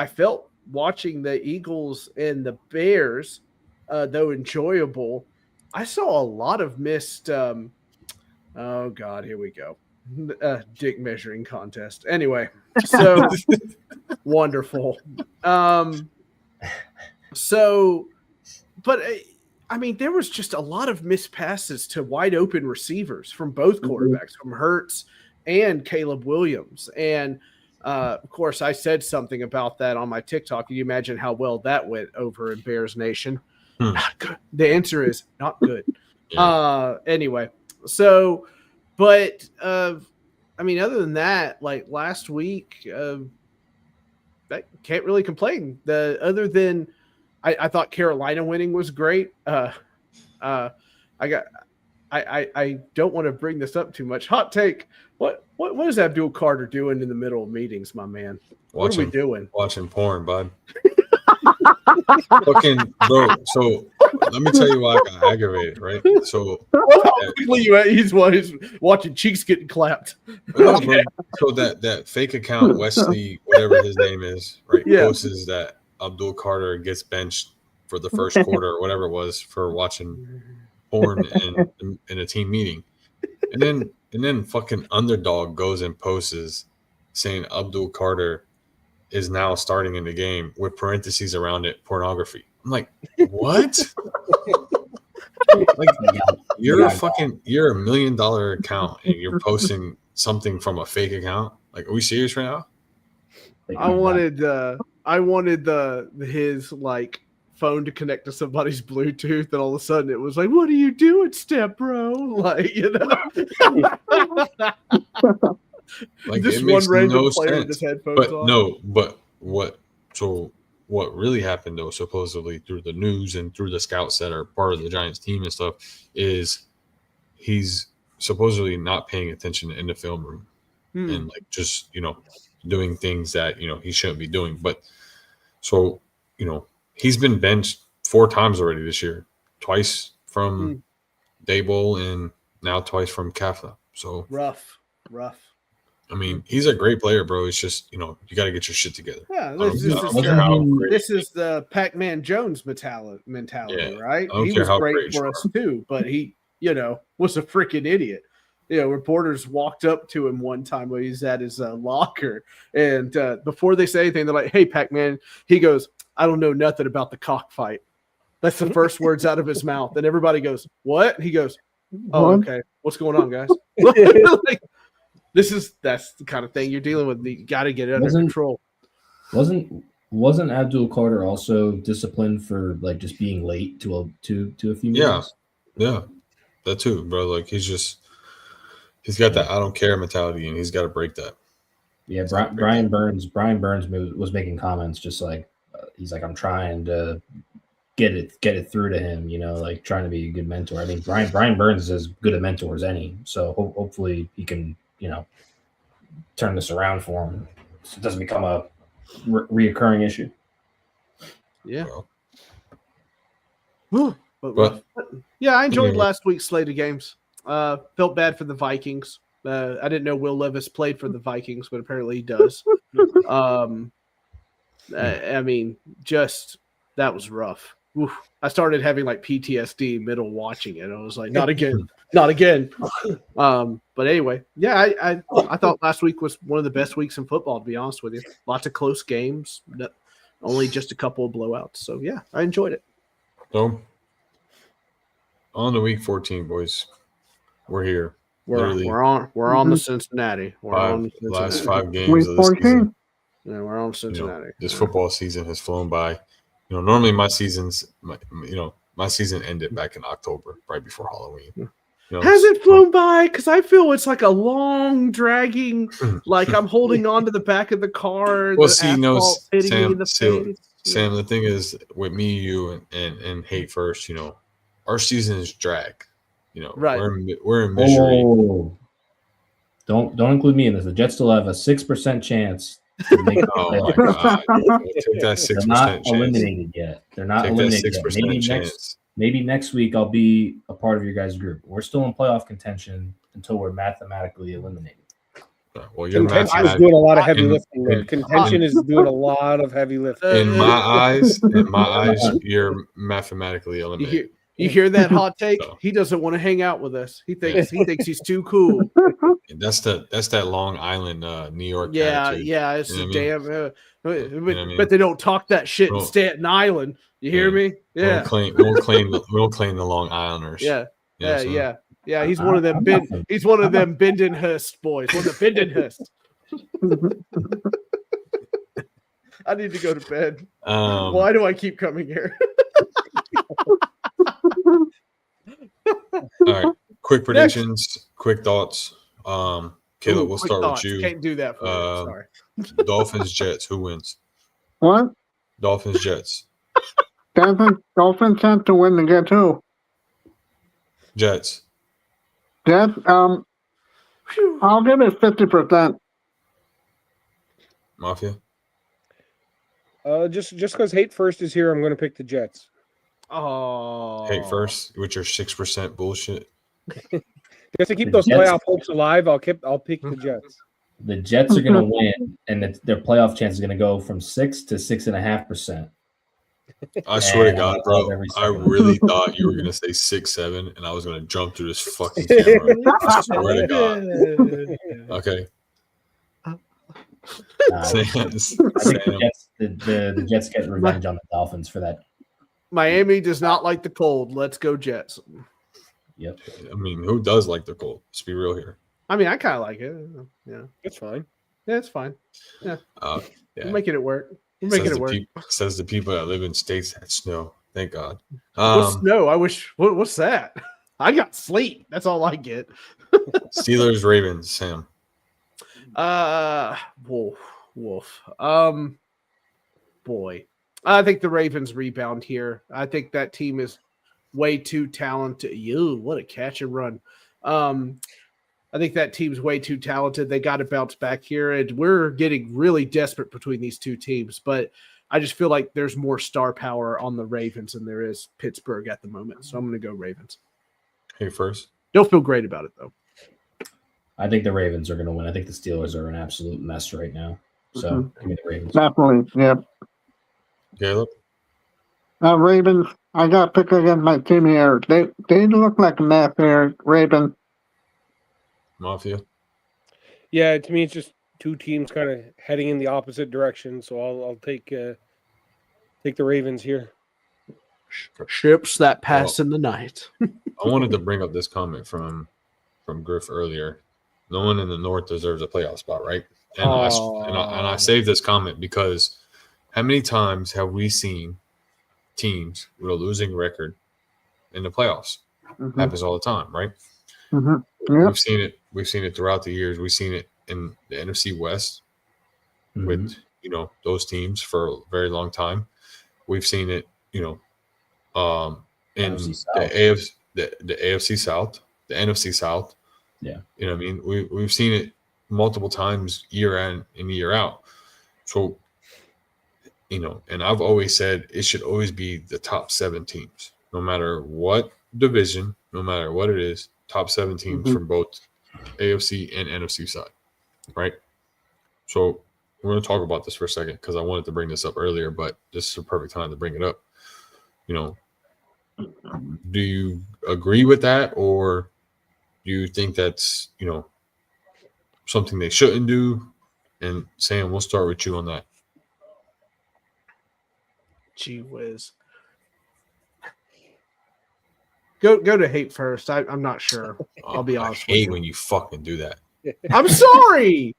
felt watching the Eagles and the Bears, though enjoyable, I saw a lot of missed. Oh God, here we go. Dick measuring contest. Anyway, so wonderful. But I mean, there was just a lot of missed passes to wide open receivers from both quarterbacks, from Hurts and Caleb Williams. And of course, I said something about that on my TikTok. Can you imagine how well that went over in Bears Nation? Not good. The answer is not good. Yeah. Anyway, so, but I mean, other than that, like last week, I can't really complain. Other than I thought Carolina winning was great. I don't want to bring this up too much. Hot take. What is Abdul Carter doing in the middle of meetings, my man? What are we doing? Watching porn, bud. Fucking bro. So let me tell you why I got aggravated, right? So He's watching cheeks getting clapped. so that fake account Wesley, whatever his name is, right? Yeah. Posts that Abdul Carter gets benched for the first quarter or whatever it was for watching porn in a team meeting, and then fucking Underdog goes and posts saying Abdul Carter is now starting in the game with parentheses around it, pornography. I'm like, what? Like, you're $1 million account and you're posting something from a fake account. Like, are we serious right now? I wanted his like phone to connect to somebody's Bluetooth, and all of a sudden it was like, "What are you doing, step bro?" Like, you know, like just it makes one random no player with sense. his headphones But on. no, but what? So what really happened though, supposedly through the news and through the scouts that are part of the Giants team and stuff, is he's supposedly not paying attention in the film room and like just doing things that he shouldn't be doing. But so he's been benched 4 times already this year, twice from Dable and now twice from Kafka. So rough. I mean, he's a great player, bro. It's just you got to get your shit together. Yeah, I don't care how great this is the Pac-Man Jones mentality, Yeah, right? I don't He care was how great great for you us too, but he, was a freaking idiot. Reporters walked up to him one time when he's at his locker, and before they say anything, they're like, "Hey, Pac-Man," he goes, "I don't know nothing about the cockfight." That's the first words out of his mouth, and everybody goes, "What?" He goes, "Oh, okay. What's going on, guys?" Like, that's the kind of thing you're dealing with. You got to get it under control. Wasn't Abdul Carter also disciplined for like just being late to a few meetings? Yeah, that too, bro. Like he's got that I don't care mentality, and he's got to break that. Yeah, Brian Burns was making comments just like he's like, I'm trying to get it through to him, like trying to be a good mentor. I mean, Brian Burns is as good a mentor as any, so hopefully he can turn this around for him so it doesn't become a reoccurring issue. Yeah. But yeah, I enjoyed last week's slate of games. Felt bad for the Vikings. I didn't know Will Levis played for the Vikings, but apparently he does. I mean, just that was rough. Oof. I started having like PTSD middle watching it. I was like, not again, not again. But anyway, yeah, I thought last week was one of the best weeks in football, to be honest with you. Lots of close games, only just a couple of blowouts. So yeah, I enjoyed it. So on to week 14, boys. We're here. We're on the Cincinnati. We're on the last Cincinnati. 5 games Week of the 14. season. Yeah, we're on Cincinnati. This football season has flown by. Normally my season ended back in October, right before Halloween. Has it flown by? Because I feel it's like a long, dragging, like I'm holding on to the back of the car. Well, the see, no, asphalt hitting me in the Sam, face. Sam, the thing is, with me, you, and Hate First, our season is drag. Right. We're in misery. Oh, don't include me in this. The Jets still have a 6% chance to make the Oh my playoffs. God! Take that 6% They're not chance. eliminated yet. They're not Take that eliminated yet. 6% chance. Maybe next week I'll be a part of your guys' group. We're still in playoff contention until we're mathematically eliminated. Well, you're Contention is doing a lot of heavy lifting there. Contention is doing a lot of heavy lifting. in my eyes, you're mathematically eliminated. You hear that hot take? So. He doesn't want to hang out with us. He thinks he's too cool. And that's that Long Island, New York. Yeah, attitude. yeah. It's a damn. mean? But they don't talk that shit in Well, Staten Island. You hear me? Yeah. We won't claim the Long Islanders. Yeah. You know what I'm saying? Yeah. He's one of them. He's one of them Bindenhurst boys. One of the Bindenhurst. I need to go to bed. Why do I keep coming here? All right. Quick predictions. Quick thoughts. Caleb, we'll start with you. Can't do that for me. Sorry. Dolphins, Jets. Who wins? What? Dolphins, Jets. Dolphins have to win to get who? Jets. Jets. I'll give it 50%. Mafia. Just because Hate First is here, I'm going to pick the Jets. Oh. Hate First with your 6% bullshit. Just to keep The those Jets- playoff hopes alive, I'll pick the Jets. The Jets are going to win, and their playoff chance is going to go from 6 to 6.5%. I swear to And God, I bro, love every I second. really thought you were gonna say 6'7", and I was gonna jump through this fucking camera. I swear to God. Okay, I think the Jets get revenge on the Dolphins for that. Miami does not like the cold. Let's go Jets. Yep. I mean, who does like the cold? Let's be real here. I mean, I kind of like it. Yeah, It's fine. yeah, it's fine. Yeah. We're making it work. We're making it work. Says the people that live in states that snow. Thank God. What's snow? I wish. What's that? I got sleet. That's all I get. Steelers, Ravens, Sam. Wolf. Boy, I think the Ravens rebound here. I think that team is way too talented. What a catch and run. I think that team's way too talented. They got to bounce back here, and we're getting really desperate between these two teams. But I just feel like there's more star power on the Ravens than there is Pittsburgh at the moment. So I'm going to go Ravens. Hey, first. Don't feel great about it, though. I think the Ravens are going to win. I think the Steelers are an absolute mess right now. So give me the Ravens. Definitely, yeah. Caleb. Ravens. I got to pick against my team here. They look like a mess here. Ravens. Mafia. Yeah, to me, it's just two teams kind of heading in the opposite direction. So I'll take the Ravens here. Ships that pass in the night. I wanted to bring up this comment from Griff earlier. No one in the North deserves a playoff spot, right? And I saved this comment because how many times have we seen teams with a losing record in the playoffs? Mm-hmm. Happens all the time, right? Mm-hmm. Yep. We've seen it throughout the years. We've seen it in the NFC West Mhm. with those teams for a very long time. We've seen it, in NFC South. the AFC South, the NFC South. Yeah. You know what I mean? We've seen it multiple times year in and year out. So, and I've always said it should always be the top 7 teams, no matter what division, no matter what it is, top 7 teams from both AFC and NFC side, right? So we're going to talk about this for a second because I wanted to bring this up earlier, but this is a perfect time to bring it up. Do you agree with that, or do you think that's, something they shouldn't do? And Sam, we'll start with you on that. Gee whiz. Go to Hate first. I'm not sure. I'll be honest I hate with when you fucking do that. I'm sorry.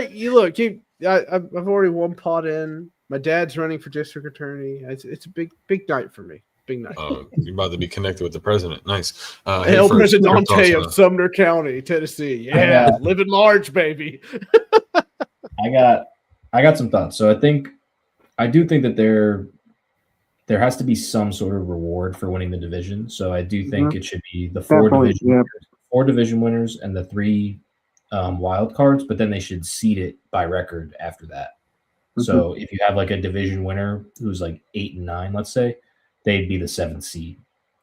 You Yeah, I've already one pot in. My dad's running for district attorney. It's a big night for me. Big night. You're about to be connected with the president. Nice. El Hayford, your thoughts Presidente on of Sumner County, Tennessee. Yeah, living large, baby. I got some thoughts. So I do think that there has to be some sort of reward for winning the division. So I do think it should be the four division winners and the 3 wild cards, but then they should seed it by record after that. So if you have like a division winner who's like 8 and 9, let's say, they'd be the 7th seed.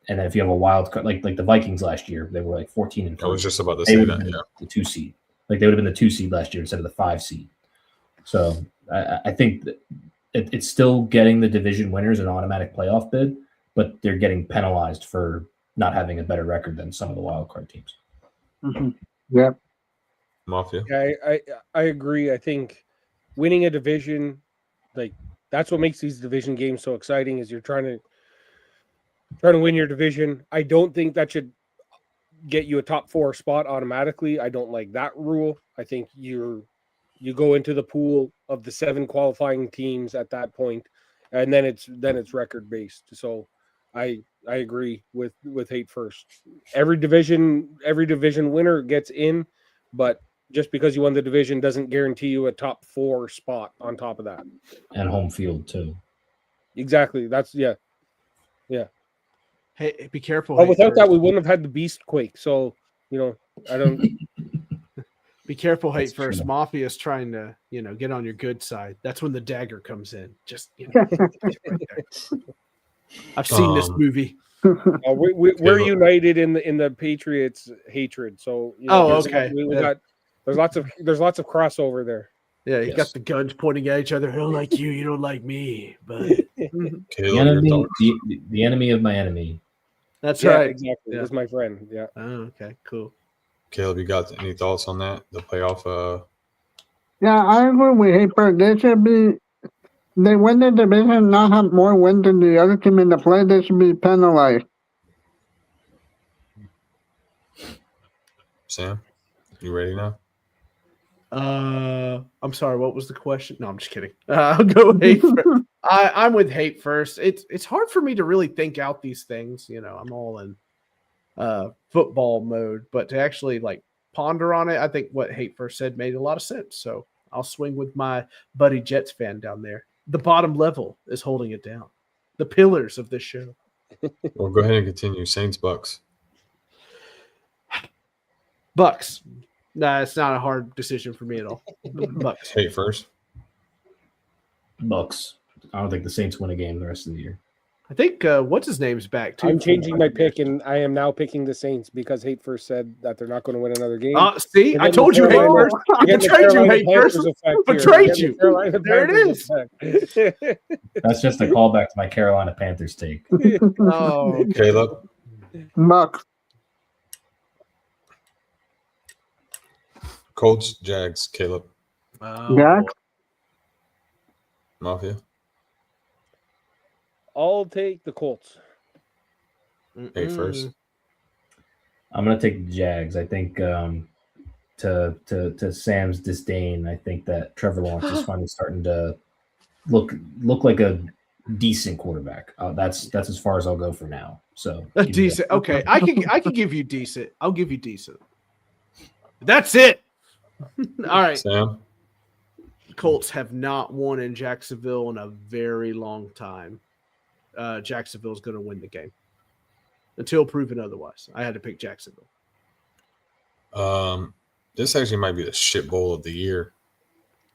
And then if you have a wild card, like the Vikings last year, they were like 14 and 4. I was just about to say that. Yeah, the 2 seed. Like they would have been the 2 seed last year instead of the 5 seed. So I think that it's still getting the division winners an automatic playoff bid, but they're getting penalized for not having a better record than some of the wild card teams. Yep. Mafia. Yeah, I agree. I think winning a division, like that's what makes these division games so exciting. Is you're trying to win your division. I don't think that should get you a top 4 spot automatically. I don't like that rule. I think you go into the pool of the 7 qualifying teams at that point, and then it's record based. So I agree with Hate First. Every division winner gets in, but just because you won the division doesn't guarantee you a top 4 spot on top of that. And home field too. Exactly. That's yeah. Hey, be careful. But without that, we wouldn't have had the Beast Quake. So, I don't. Be careful, Hate That's First. true. Mafia is trying to, get on your good side. That's when the dagger comes in. Just, I've seen this movie. We're united in the Patriots hatred. So, okay. We got there's lots of crossover there. Yeah, you Yes. got the guns pointing at each other. I don't like you. You don't like me. But The Caleb, your enemy, thoughts? the enemy of my enemy. that's Yeah, right. exactly. Yeah. That's my friend. Yeah. Oh, okay, cool. Caleb, you got any thoughts on that? The playoff? Yeah, I agree with Hayford. They win the division, not have more wins than the other team in the play. They should be penalized. Sam, you ready now? I'm sorry. What was the question? No, I'm just kidding. I'll go Hate First. I'm with Hate First. It's hard for me to really think out these things. I'm all in football mode, but to actually like ponder on it, I think what Hate First said made a lot of sense. So I'll swing with my buddy Jets fan down there. The bottom level is holding it down. The pillars of this show. Well, go ahead and continue. Saints, Bucks. Bucks. Nah, it's not a hard decision for me at all. Bucks. Hate First. Bucks. I don't think the Saints win a game the rest of the year. I think what's his name's back too. I'm changing my pick, and I am now picking the Saints because Hate First said that they're not going to win another game. See, I told you Hate First. I betrayed you, Hate First. Betrayed you. There it is. That's just a callback to my Carolina Panthers take. Oh, okay. Caleb. Bucks. Colts, Jags, Caleb. Oh, Jags. Mafia. I'll take the Colts. Hate First. I'm gonna take the Jags. I think to Sam's disdain, I think that Trevor Lawrence is finally starting to look like a decent quarterback. That's as far as I'll go for now. So A decent. Okay, I can give you decent. I'll give you decent. That's it. All right. Sam. Colts have not won in Jacksonville in a very long time. Jacksonville's going to win the game until proven otherwise. I had to pick Jacksonville. This actually might be the shit bowl of the year.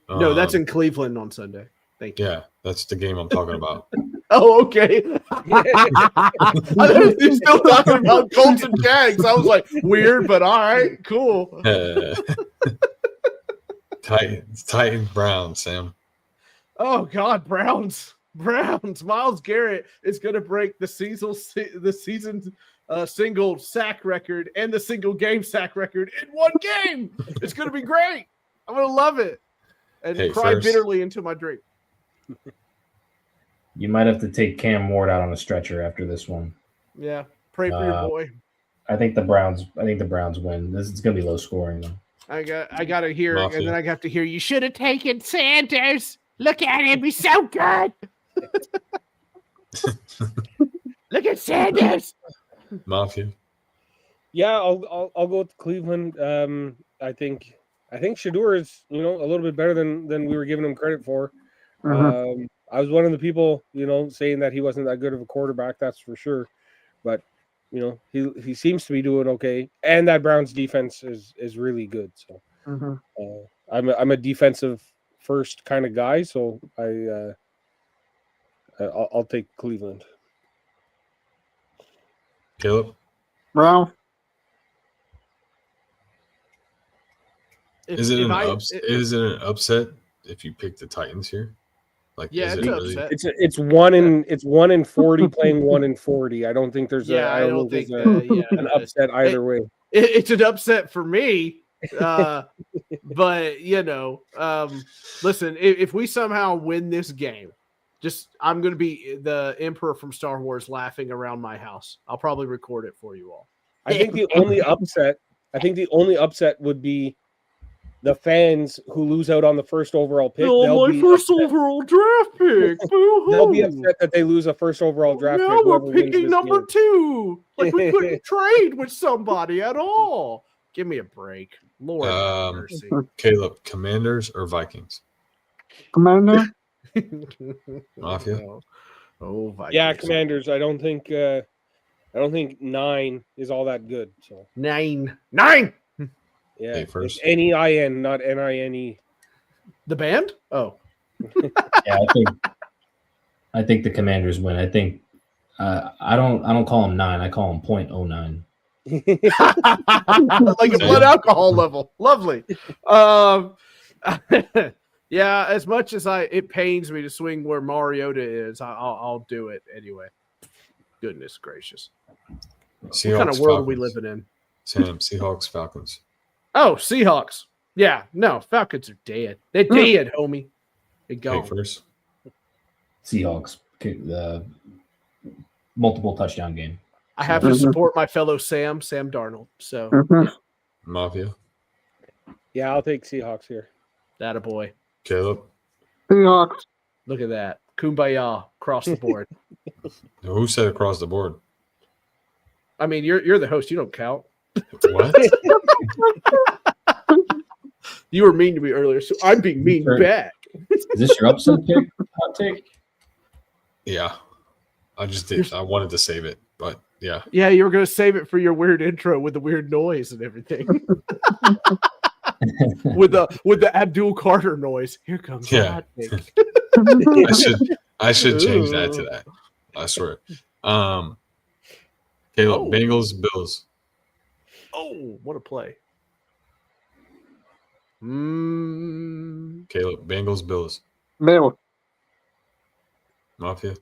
No, that's in Cleveland on Sunday. Thank you. Yeah, that's the game I'm talking about. Oh, okay. I thought you were still talking about Colts and Jags. I was like, weird, but all right, cool. Titans, Browns, Sam. Oh God, Browns. Miles Garrett is going to break the season's single sack record and the single game sack record in one game. It's going to be great. I'm going to love it and cry bitterly into my drink. You might have to take Cam Ward out on a stretcher after this one. Yeah, pray for your boy. I think the Browns win. This is going to be low scoring though. I got to hear, Mafia. and then I have to hear. You should have taken Sanders. Look at him; he's so good. Look at Sanders. Mafia. Yeah, I'll go with Cleveland. I think Shador is a little bit better than we were giving him credit for. I was one of the people saying that he wasn't that good of a quarterback. That's for sure, but he seems to be doing okay, and that Browns defense is really good. So I'm a defensive first kind of guy, so I'll take Cleveland. Caleb. Well, Is it an upset if you pick the Titans here? Like, Yeah, is it's it an really? upset. It's 1-40 playing 1-40. I don't think there's I don't think an upset either way. It's an upset for me. But listen, if we somehow win this game, I'm going to be the Emperor from Star Wars laughing around my house. I'll probably record it for you all. I think the only upset would be the fans who lose out on the first overall pick. Overall draft pick. They'll be upset that they lose a first overall draft pick. Now we're whoever wins picking this number game. 2. Like we couldn't trade with somebody at all. Give me a break. Lord have mercy. Caleb, Commanders or Vikings? Commander. Mafia. Oh, Vikings. Yeah, Commanders. I don't think 9 is all that good. So 9. yeah, Hey, first. it's NEIN, not NINE. The band? Oh. Yeah, I think the Commanders win. I think I don't call them 9. I call them 0.09. Like a blood alcohol level. Lovely. Yeah, as much as it pains me to swing where Mariota is, I'll do it anyway. Goodness gracious. Seahawks, What kind of world Falcons. are we living in? Sam, Seahawks, Falcons. Oh, Seahawks. Yeah, no, Falcons are dead. They're dead, homie. They're Hey, gone. first. Seahawks, the multiple touchdown game. I have to support my fellow Sam Darnold. So, Mafia. Yeah, I'll take Seahawks here. that a boy. Caleb. Seahawks. Look at that. Kumbaya across the board. Who said across the board? I mean, you're the host. You don't count. What? You were mean to me earlier, so I'm being mean Sure. back. Is this your upset pick? Hot take? Yeah. I just did. I wanted to save it, but yeah. Yeah, you were going to save it for your weird intro with the weird noise and everything. with the Abdul Carter noise. Here comes the Yeah. hot take. I should change that to that. I swear. Caleb, Oh. Bengals, Bills. Oh, what a play. Caleb, Bengals, Bills. Bill. Mafia.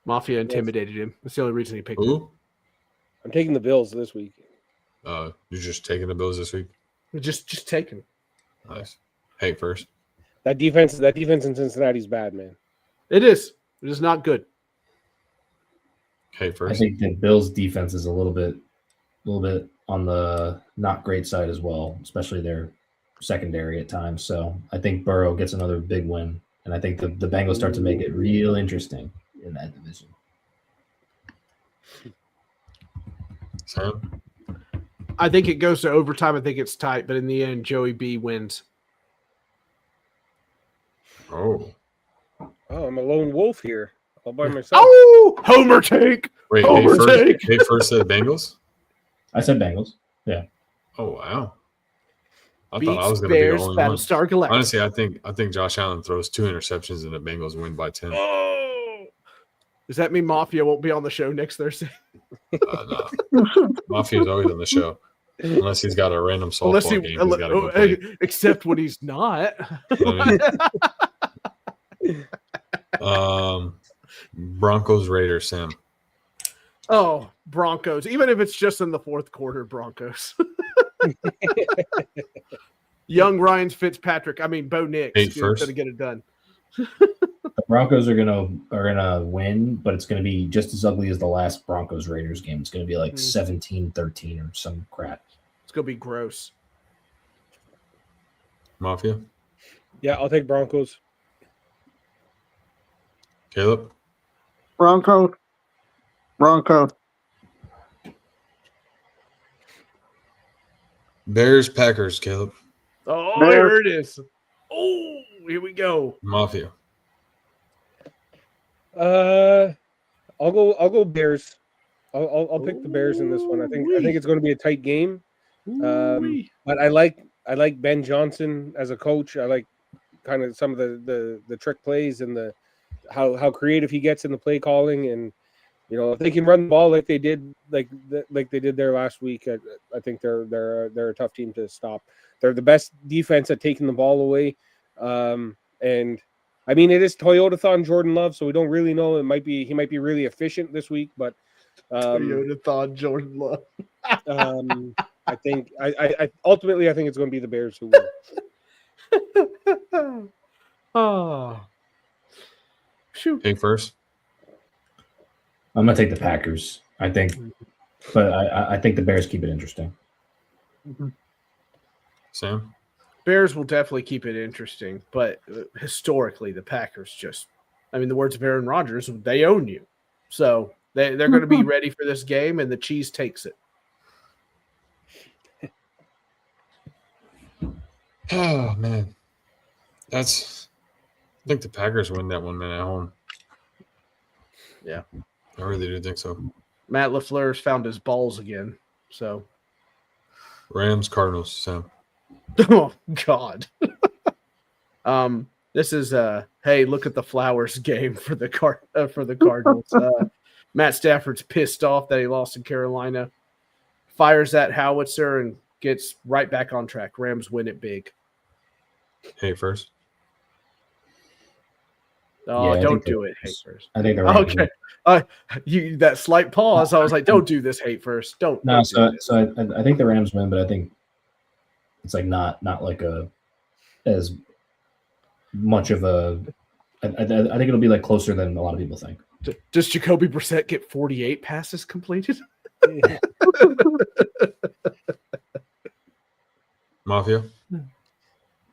Mafia intimidated him. That's the only reason he picked it. Who? I'm taking the Bills this week. You're just taking the Bills this week. Just taking. Nice. Hey, first. That defense in Cincinnati's bad, man. It is. It is not good. Hey, I first. think the Bills' defense is a little bit on the not great side as well, especially their secondary at times. So I think Burrow gets another big win, and I think the Bengals start to make it real interesting in that division. Sam. I think it goes to overtime. I think it's tight, but in the end, Joey B wins. Oh. Oh, I'm a lone wolf here, all by myself. Oh, Homer take. Wait, Overtake. hey, first said Bengals? I said Bengals. Oh, wow. I Beats thought I was going to be the Bears, only one. Battlestar Galactica. Honestly, I think Josh Allen throws 2 interceptions and the Bengals win by 10. Oh. Does that mean Mafia won't be on the show next Thursday? No. Mafia's always on the show. Unless he's got a random softball Unless he, game. He's gotta go play. except when he's not. Broncos, Raiders, Sam. Oh, Broncos. Even if it's just in the fourth quarter, Broncos. Young Ryan Fitzpatrick. I mean, Bo Nix. Hey, He's first. going to get it done. The Broncos are gonna win, but it's gonna be just as ugly as the last Broncos Raiders game. It's gonna be like 17-13 or some crap. It's going to be gross. Mafia. Yeah, I'll take Broncos. Caleb. Broncos. Broncos. Bears, Packers. Caleb. Oh, Bears. here it is. Oh, here we go. Mafia. I'll go Bears. I'll pick the Bears in this one. I think it's going to be a tight game. Ooh-wee. But I like Ben Johnson as a coach. I like kind of some of the trick plays and the how creative he gets in the play calling. And if they can run the ball like they did like they did there last week, I think they're a tough team to stop. They're the best defense at taking the ball away. And I mean, it is Toyotathon Jordan Love, so we don't really know. He might be really efficient this week, but Toyotathon Jordan Love. I think I ultimately I think it's going to be the Bears who win. Oh, shoot! Hey, first. I'm gonna take the Packers. I think, but I think the Bears keep it interesting. Sam. Bears will definitely keep it interesting, but historically, the Packers the words of Aaron Rodgers, they own you. So they're going to be ready for this game, and the cheese takes it. Oh, man. I think the Packers win that one, man, at home. Yeah. I really do think so. Matt LaFleur's found his balls again. So, Rams, Cardinals, Sam. oh, God. This is hey, look at the Flowers game for the Cardinals. Matt Stafford's pissed off that he lost in Carolina. Fires that howitzer and gets right back on track. Rams win it big. Hey, first. Oh, Yeah, I don't think do the- it, hate first. I think the Rams Okay. You that slight pause. I was like, don't do this, hate first. Don't. No, don't do so this. I think the Rams win, but I think it's like not like as much of a. I think it'll be like closer than a lot of people think. Does Jacoby Brissett get 48 passes completed? Mafia.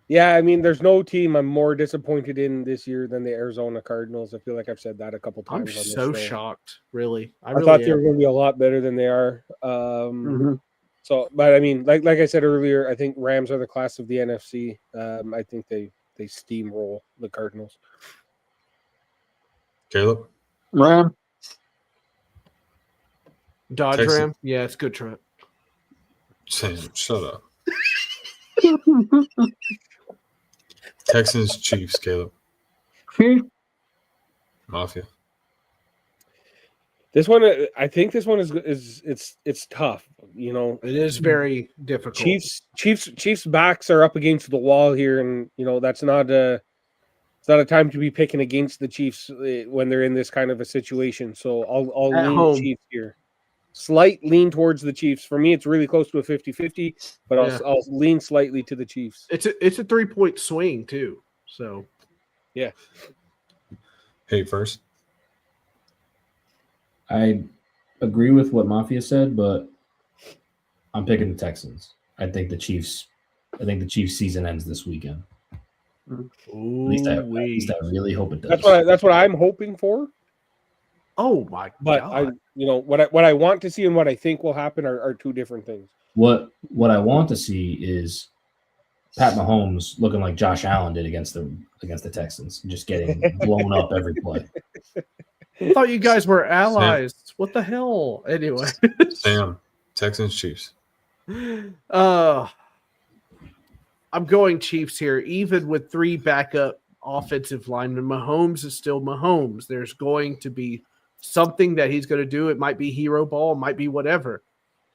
Yeah, I mean, there's no team I'm more disappointed in this year than the Arizona Cardinals. I feel like I've said that a couple I'm times. on this so show. shocked, really. I really thought they am. were going to be a lot better than they are. So, but I mean, like I said earlier, I think Rams are the class of the NFC. I think they steamroll the Cardinals. Caleb. Ram. Dodge Texas. Ram. Yeah, it's good truck. Sam, shut up. Texans, Chiefs, Caleb. Chiefs. Mafia. This one, I think this one is it's tough. It is very difficult. Chiefs backs are up against the wall here, and that's not it's not a time to be picking against the Chiefs when they're in this kind of a situation. So I'll At lean home. Chiefs here. Slight lean towards the Chiefs. For me, it's really close to a 50-50, but Yeah. I'll lean slightly to the Chiefs. It's a 3-point swing too. So Hey, first. I agree with what Mafia said, but I'm picking the Texans. I think the Chiefs season ends this weekend. At least I really hope it does. That's what I'm hoping for. oh my But God. what I want to see and what I think will happen are two different things. What I want to see is Pat Mahomes looking like Josh Allen did against the Texans, just getting blown up every play. I thought you guys were allies. What the hell? Anyway. Sam. Texans, Chiefs. I'm going Chiefs here, even with 3 backup offensive linemen. Mahomes is still Mahomes. There's going to be something that he's going to do. It might be hero ball, it might be whatever.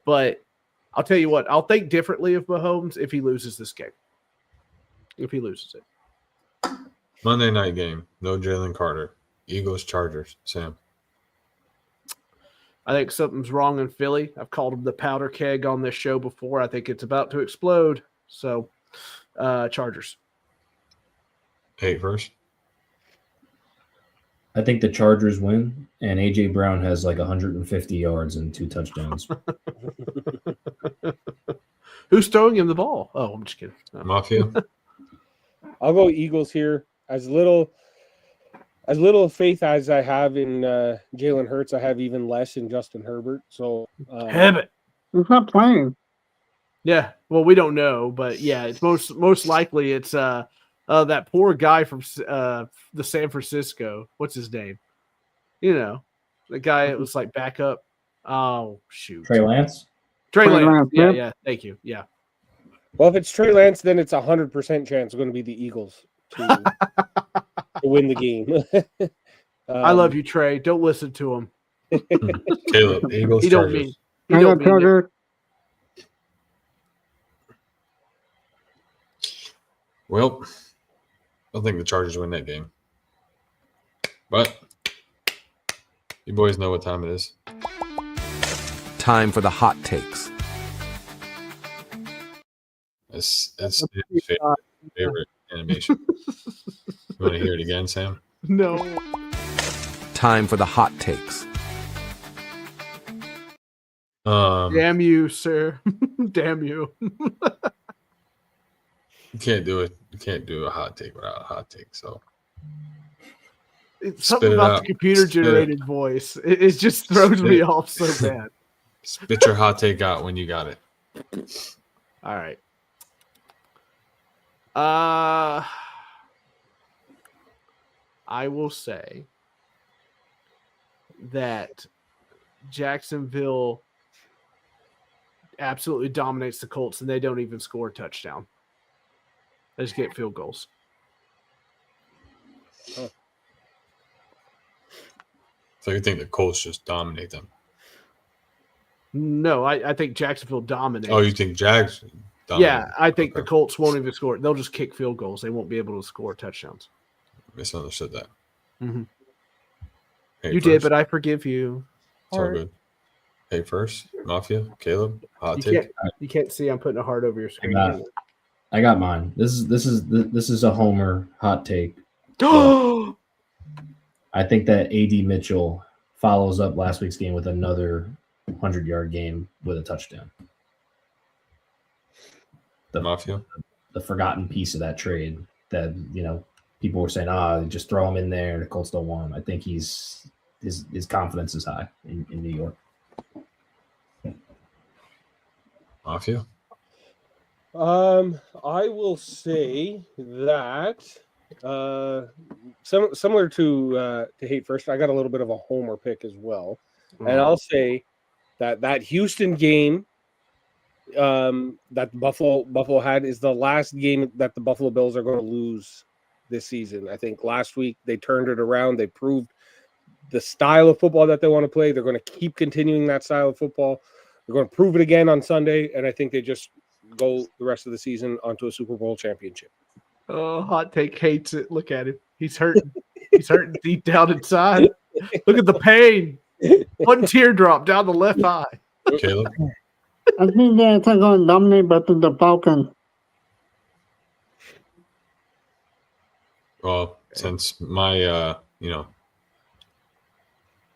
But I'll tell you what, I'll think differently of Mahomes if he loses this game. If he loses it. Monday night game. No Jalen Carter. Eagles, Chargers. Sam. I think something's wrong in Philly. I've called him the powder keg on this show before. I think it's about to explode. So, Chargers. Hey, first. I think the Chargers win, and AJ Brown has like 150 yards and 2 touchdowns. Who's throwing him the ball? Oh, I'm just kidding. No. Mafia. I'll go Eagles here. As little faith as I have in Jalen Hurts, I have even less in Justin Herbert. So Herbert. He's not playing. Yeah. Well, we don't know, but yeah, it's most likely it's that poor guy from the San Francisco. What's his name? You know, the guy that was like backup. Oh shoot, Trey Lance. Trey Lance. Lance, Yeah, yep. yeah. Thank you. Yeah. well, if it's Trey Lance, then it's 100% chance going to be the Eagles to win the game. I love you, Trey. Don't listen to him. Caleb, Eagles, He don't Chargers. mean. He I don't got mean it. Chargers. Well, I think the Chargers win that game. But you boys know what time it is. Time for the hot takes. That's Sam's favorite animation. You want to hear it again, Sam? No. Time for the hot takes. Damn you, sir. Damn you. You can't do it. You can't do a hot take without a hot take. So It's Spit something it about out. the computer-generated voice. It just throws me off so bad. spit your hot take out when you got it. All right. I will say that Jacksonville absolutely dominates the Colts, and they don't even score a touchdown. They just get field goals. So you think the Colts just dominate them? No, I think Jacksonville dominates. Oh, you think Jags? Dominate? Yeah, I think the Okay. Colts won't even score. They'll just kick field goals. They won't be able to score touchdowns. Misunderstood that. Mhm. Hey, You did, first. but I forgive you. It's all good. Hey, first, Mafia, Caleb, hot You take. can't see I'm putting a heart over your screen. I got mine. This is a homer hot take. Oh, I think that AD Mitchell follows up last week's game with another 100-yard game with a touchdown. Mafia. The forgotten piece of that trade that people were saying, just throw him in there. The Colts don't want him. I think his confidence is high in New York. Mafia. I will say that similar to Hate First, I got a little bit of a homer pick as well, and I'll say that Houston game that Buffalo had is the last game that the Buffalo Bills are going to lose this season. I think last week they turned it around. They proved the style of football that they want to play. They're going to keep continuing that style of football. They're going to prove it again on Sunday, and I think they just go the rest of the season onto a Super Bowl championship. Oh, hot take hates it. Look at him. He's hurting. He's hurting deep down inside. Look at the pain. One teardrop down the left eye. Caleb. I think they're going to dominate, but the Falcons. Well, since my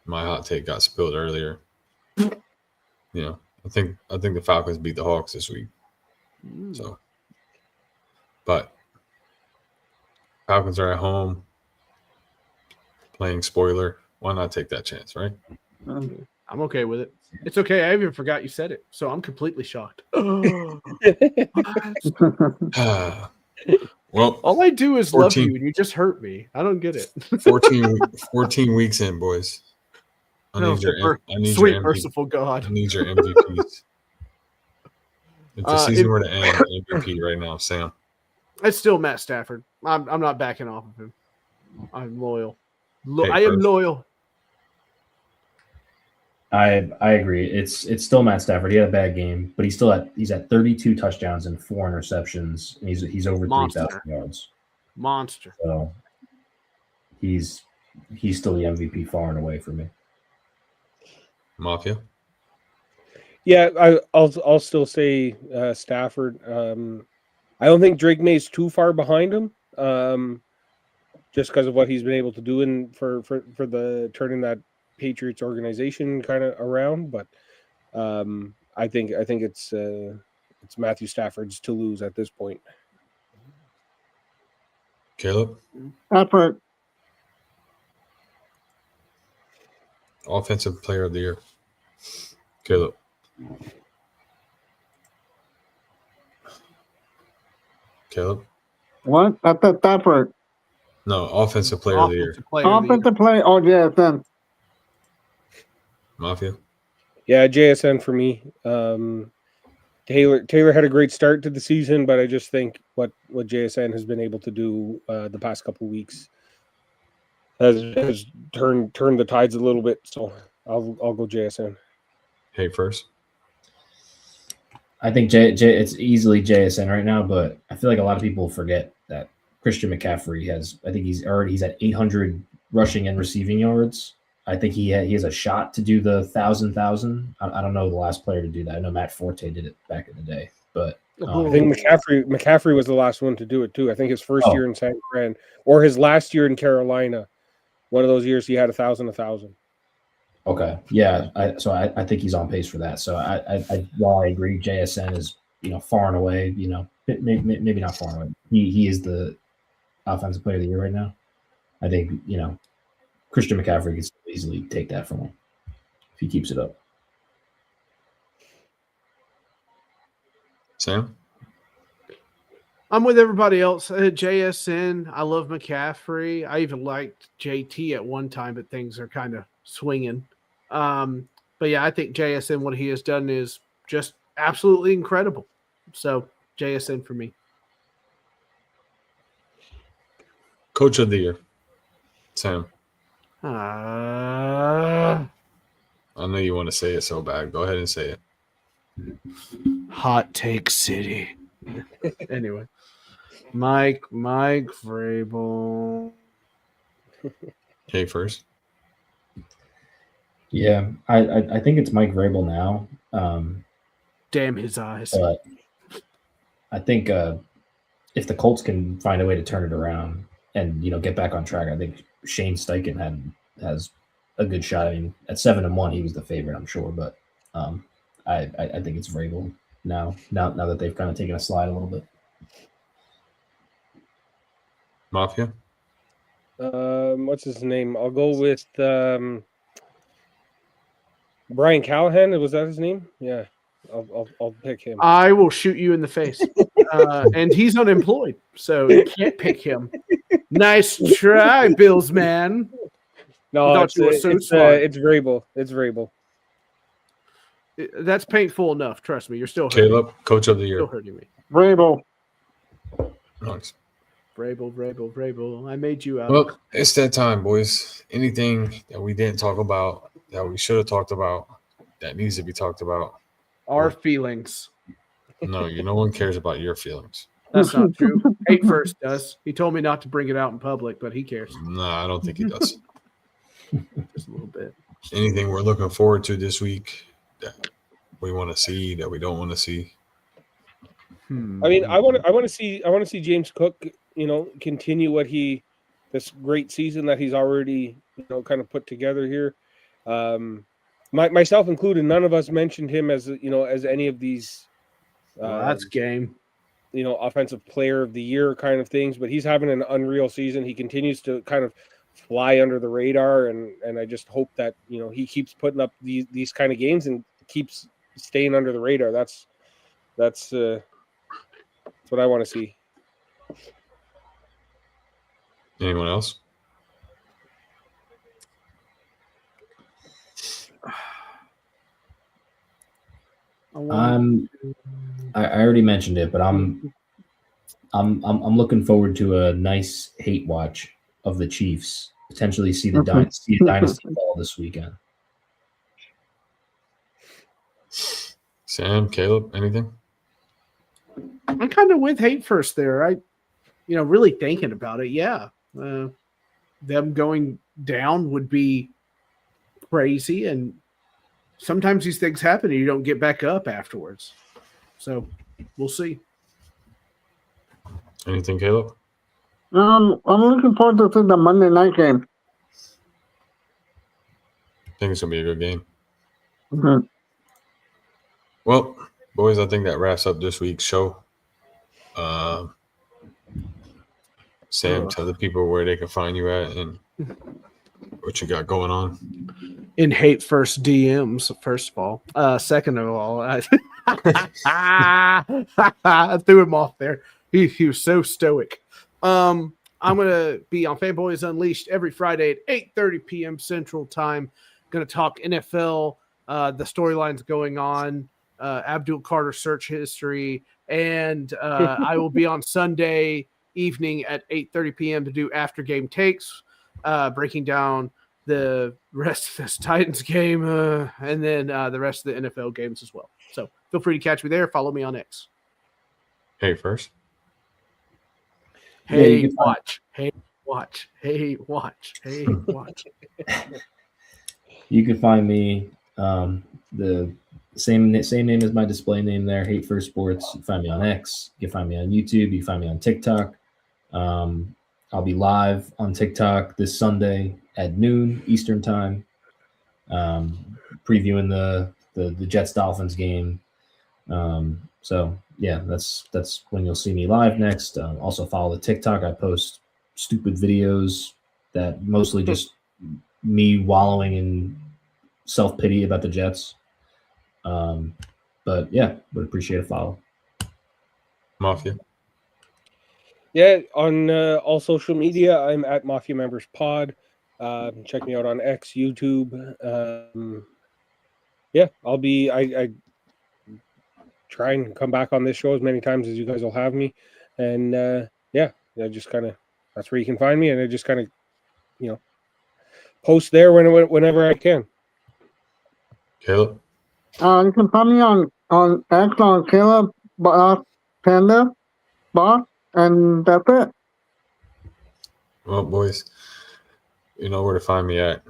my hot take got spilled earlier, I think the Falcons beat the Hawks this week. So, but Falcons are at home playing spoiler. Why not take that chance, right? I'm okay with it. It's okay. I even forgot you said it, so I'm completely shocked. Well, all I do is love 14. you, and you just hurt me. I don't get it. 14 weeks in, boys. I need your Sweet MVP. merciful God. I need your MVPs. If the season were to end, MVP right now, Sam. It's still Matt Stafford. I'm not backing off of him. I'm loyal. Hey, I am Chris. loyal. I agree. It's still Matt Stafford. He had a bad game, but he's at 32 touchdowns and 4 interceptions, and he's over Monster. 3,000 yards. Monster. So he's still the MVP far and away for me. Mafia. Yeah, I'll still say Stafford. I don't think Drake May's too far behind him, just because of what he's been able to do for the turning that Patriots organization kind of around. But I think it's Matthew Stafford's to lose at this point. Caleb, Effort. offensive player of the year. Caleb, Caleb. What? I said effort. No, offensive player of the year. Offensive player of the year. Offensive play. Oh, JSN. Mafia. Yeah, JSN for me. Taylor had a great start to the season, but I just think what JSN has been able to do the past couple of weeks has turned the tides a little bit. So I'll go JSN. Hey, first. I think it's easily JSN right now, but I feel like a lot of people forget that Christian McCaffrey he's at 800 rushing and receiving yards. I think he has a shot to do the 1,000. I don't know the last player to do that. I know Matt Forte did it back in the day, but I think McCaffrey was the last one to do it too. I think his first year in San Fran or his last year in Carolina, one of those years he had 1,000. Okay, yeah. I think he's on pace for that. So while I agree, JSN is far and away, maybe not far away. He is the offensive player of the year right now. I think Christian McCaffrey can easily take that from him if he keeps it up. Sam. I'm with everybody else. JSN. I love McCaffrey. I even liked JT at one time, but things are kind of swinging. But yeah, I think JSN, what he has done is just absolutely incredible. So JSN for me. Coach of the year. Sam. Uh, I know you want to say it so bad. Go ahead and say it. Hot Take City. Anyway, Mike Vrabel. Hey, first. Yeah, I think it's Mike Vrabel now. Damn his eyes. But I think if the Colts can find a way to turn it around and get back on track, I think Shane Steichen has a good shot. I mean, at 7-1, he was the favorite, I'm sure, but I think it's Vrabel now that they've kind of taken a slide a little bit. Mafia. What's his name? I'll go with Brian Callahan. Was that his name? Yeah, I'll pick him. I will shoot you in the face. And he's unemployed, so you can't pick him. Nice try, Bills man. No, it's smart. it's Vrabel. It's Vrabel. That's painful enough. Trust me, you're still hurting. Caleb, coach of the year. Still hurting me. Vrabel. Nice. Vrabel. I made you out. Well, it's that time, boys. Anything that we didn't talk about, that we should have talked about, that needs to be talked about. Our feelings. No, no one cares about your feelings. That's not true. Hate First does. He told me not to bring it out in public, but he cares. No, I don't think he does. Just a little bit. Anything we're looking forward to this week that we want to see, that we don't want to see? I mean, I want to see James Cook, continue this great season that he's already, kind of put together here. Myself included, none of us mentioned him as any of these. That's game. Offensive player of the year kind of things, but he's having an unreal season. He continues to kind of fly under the radar, and I just hope that he keeps putting up these kind of games and keeps staying under the radar. That's what I want to see. Anyone else? I already mentioned it, but I'm looking forward to a nice hate watch of the Chiefs. Potentially see the dynasty ball this weekend. Sam, Caleb, anything? I'm kind of with Hate First there. Really thinking about it. Yeah. Them going down would be crazy. And sometimes these things happen and you don't get back up afterwards. So we'll see. Anything, Caleb? I'm looking forward to see the Monday night game. I think it's going to be a good game. Mhm. Well, boys, I think that wraps up this week's show. Sam, Ugh. tell the people where they can find you at and what you got going on. In hate first DMs, first of all. Second of all, I threw him off there. He was so stoic. I'm gonna be on Fanboys Unleashed every Friday at 8:30 p.m. Central Time. Gonna talk NFL, the storylines going on, Abdul Carter search history, and I will be on Sunday evening at 8:30 p.m. to do after game takes, breaking down the rest of this Titans game and then the rest of the NFL games as well. So feel free to catch me there. Follow me on X. Hey, first. Yeah, Hey, you can find- watch. Hey, watch. Hey, watch. Hey, watch. You can find me the same name as my display name there, Hate First Sports. You can find me on X. You can find me on YouTube. You can find me on TikTok. I'll be live on TikTok this Sunday at noon Eastern time, previewing the Jets Dolphins game. So yeah, that's when you'll see me live next. Also follow the TikTok. I post stupid videos that mostly just me wallowing in self-pity about the Jets. But yeah, would appreciate a follow. Mafia. Yeah, on all social media, I'm at Mafia Members Pod. Check me out on X, YouTube. Yeah, I'll be. I try and come back on this show as many times as you guys will have me, and yeah, I just kind of that's where you can find me, and I just kind of post there whenever I can. Caleb. You can find me on X on Caleb Panda Boss, and that's it. Well, boys, you know where to find me at.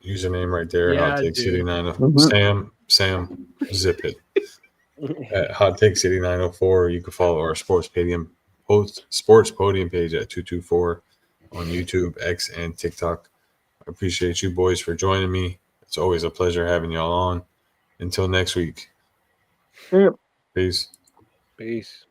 Username right there, Yeah, Hot I Take do. City 904. Mhm. Sam, zip it. At Hot Take City 904, you can follow our sports podium page at 224 on YouTube, X, and TikTok. I appreciate you boys for joining me. It's always a pleasure having y'all on. Until next week. Yep. Peace. Peace.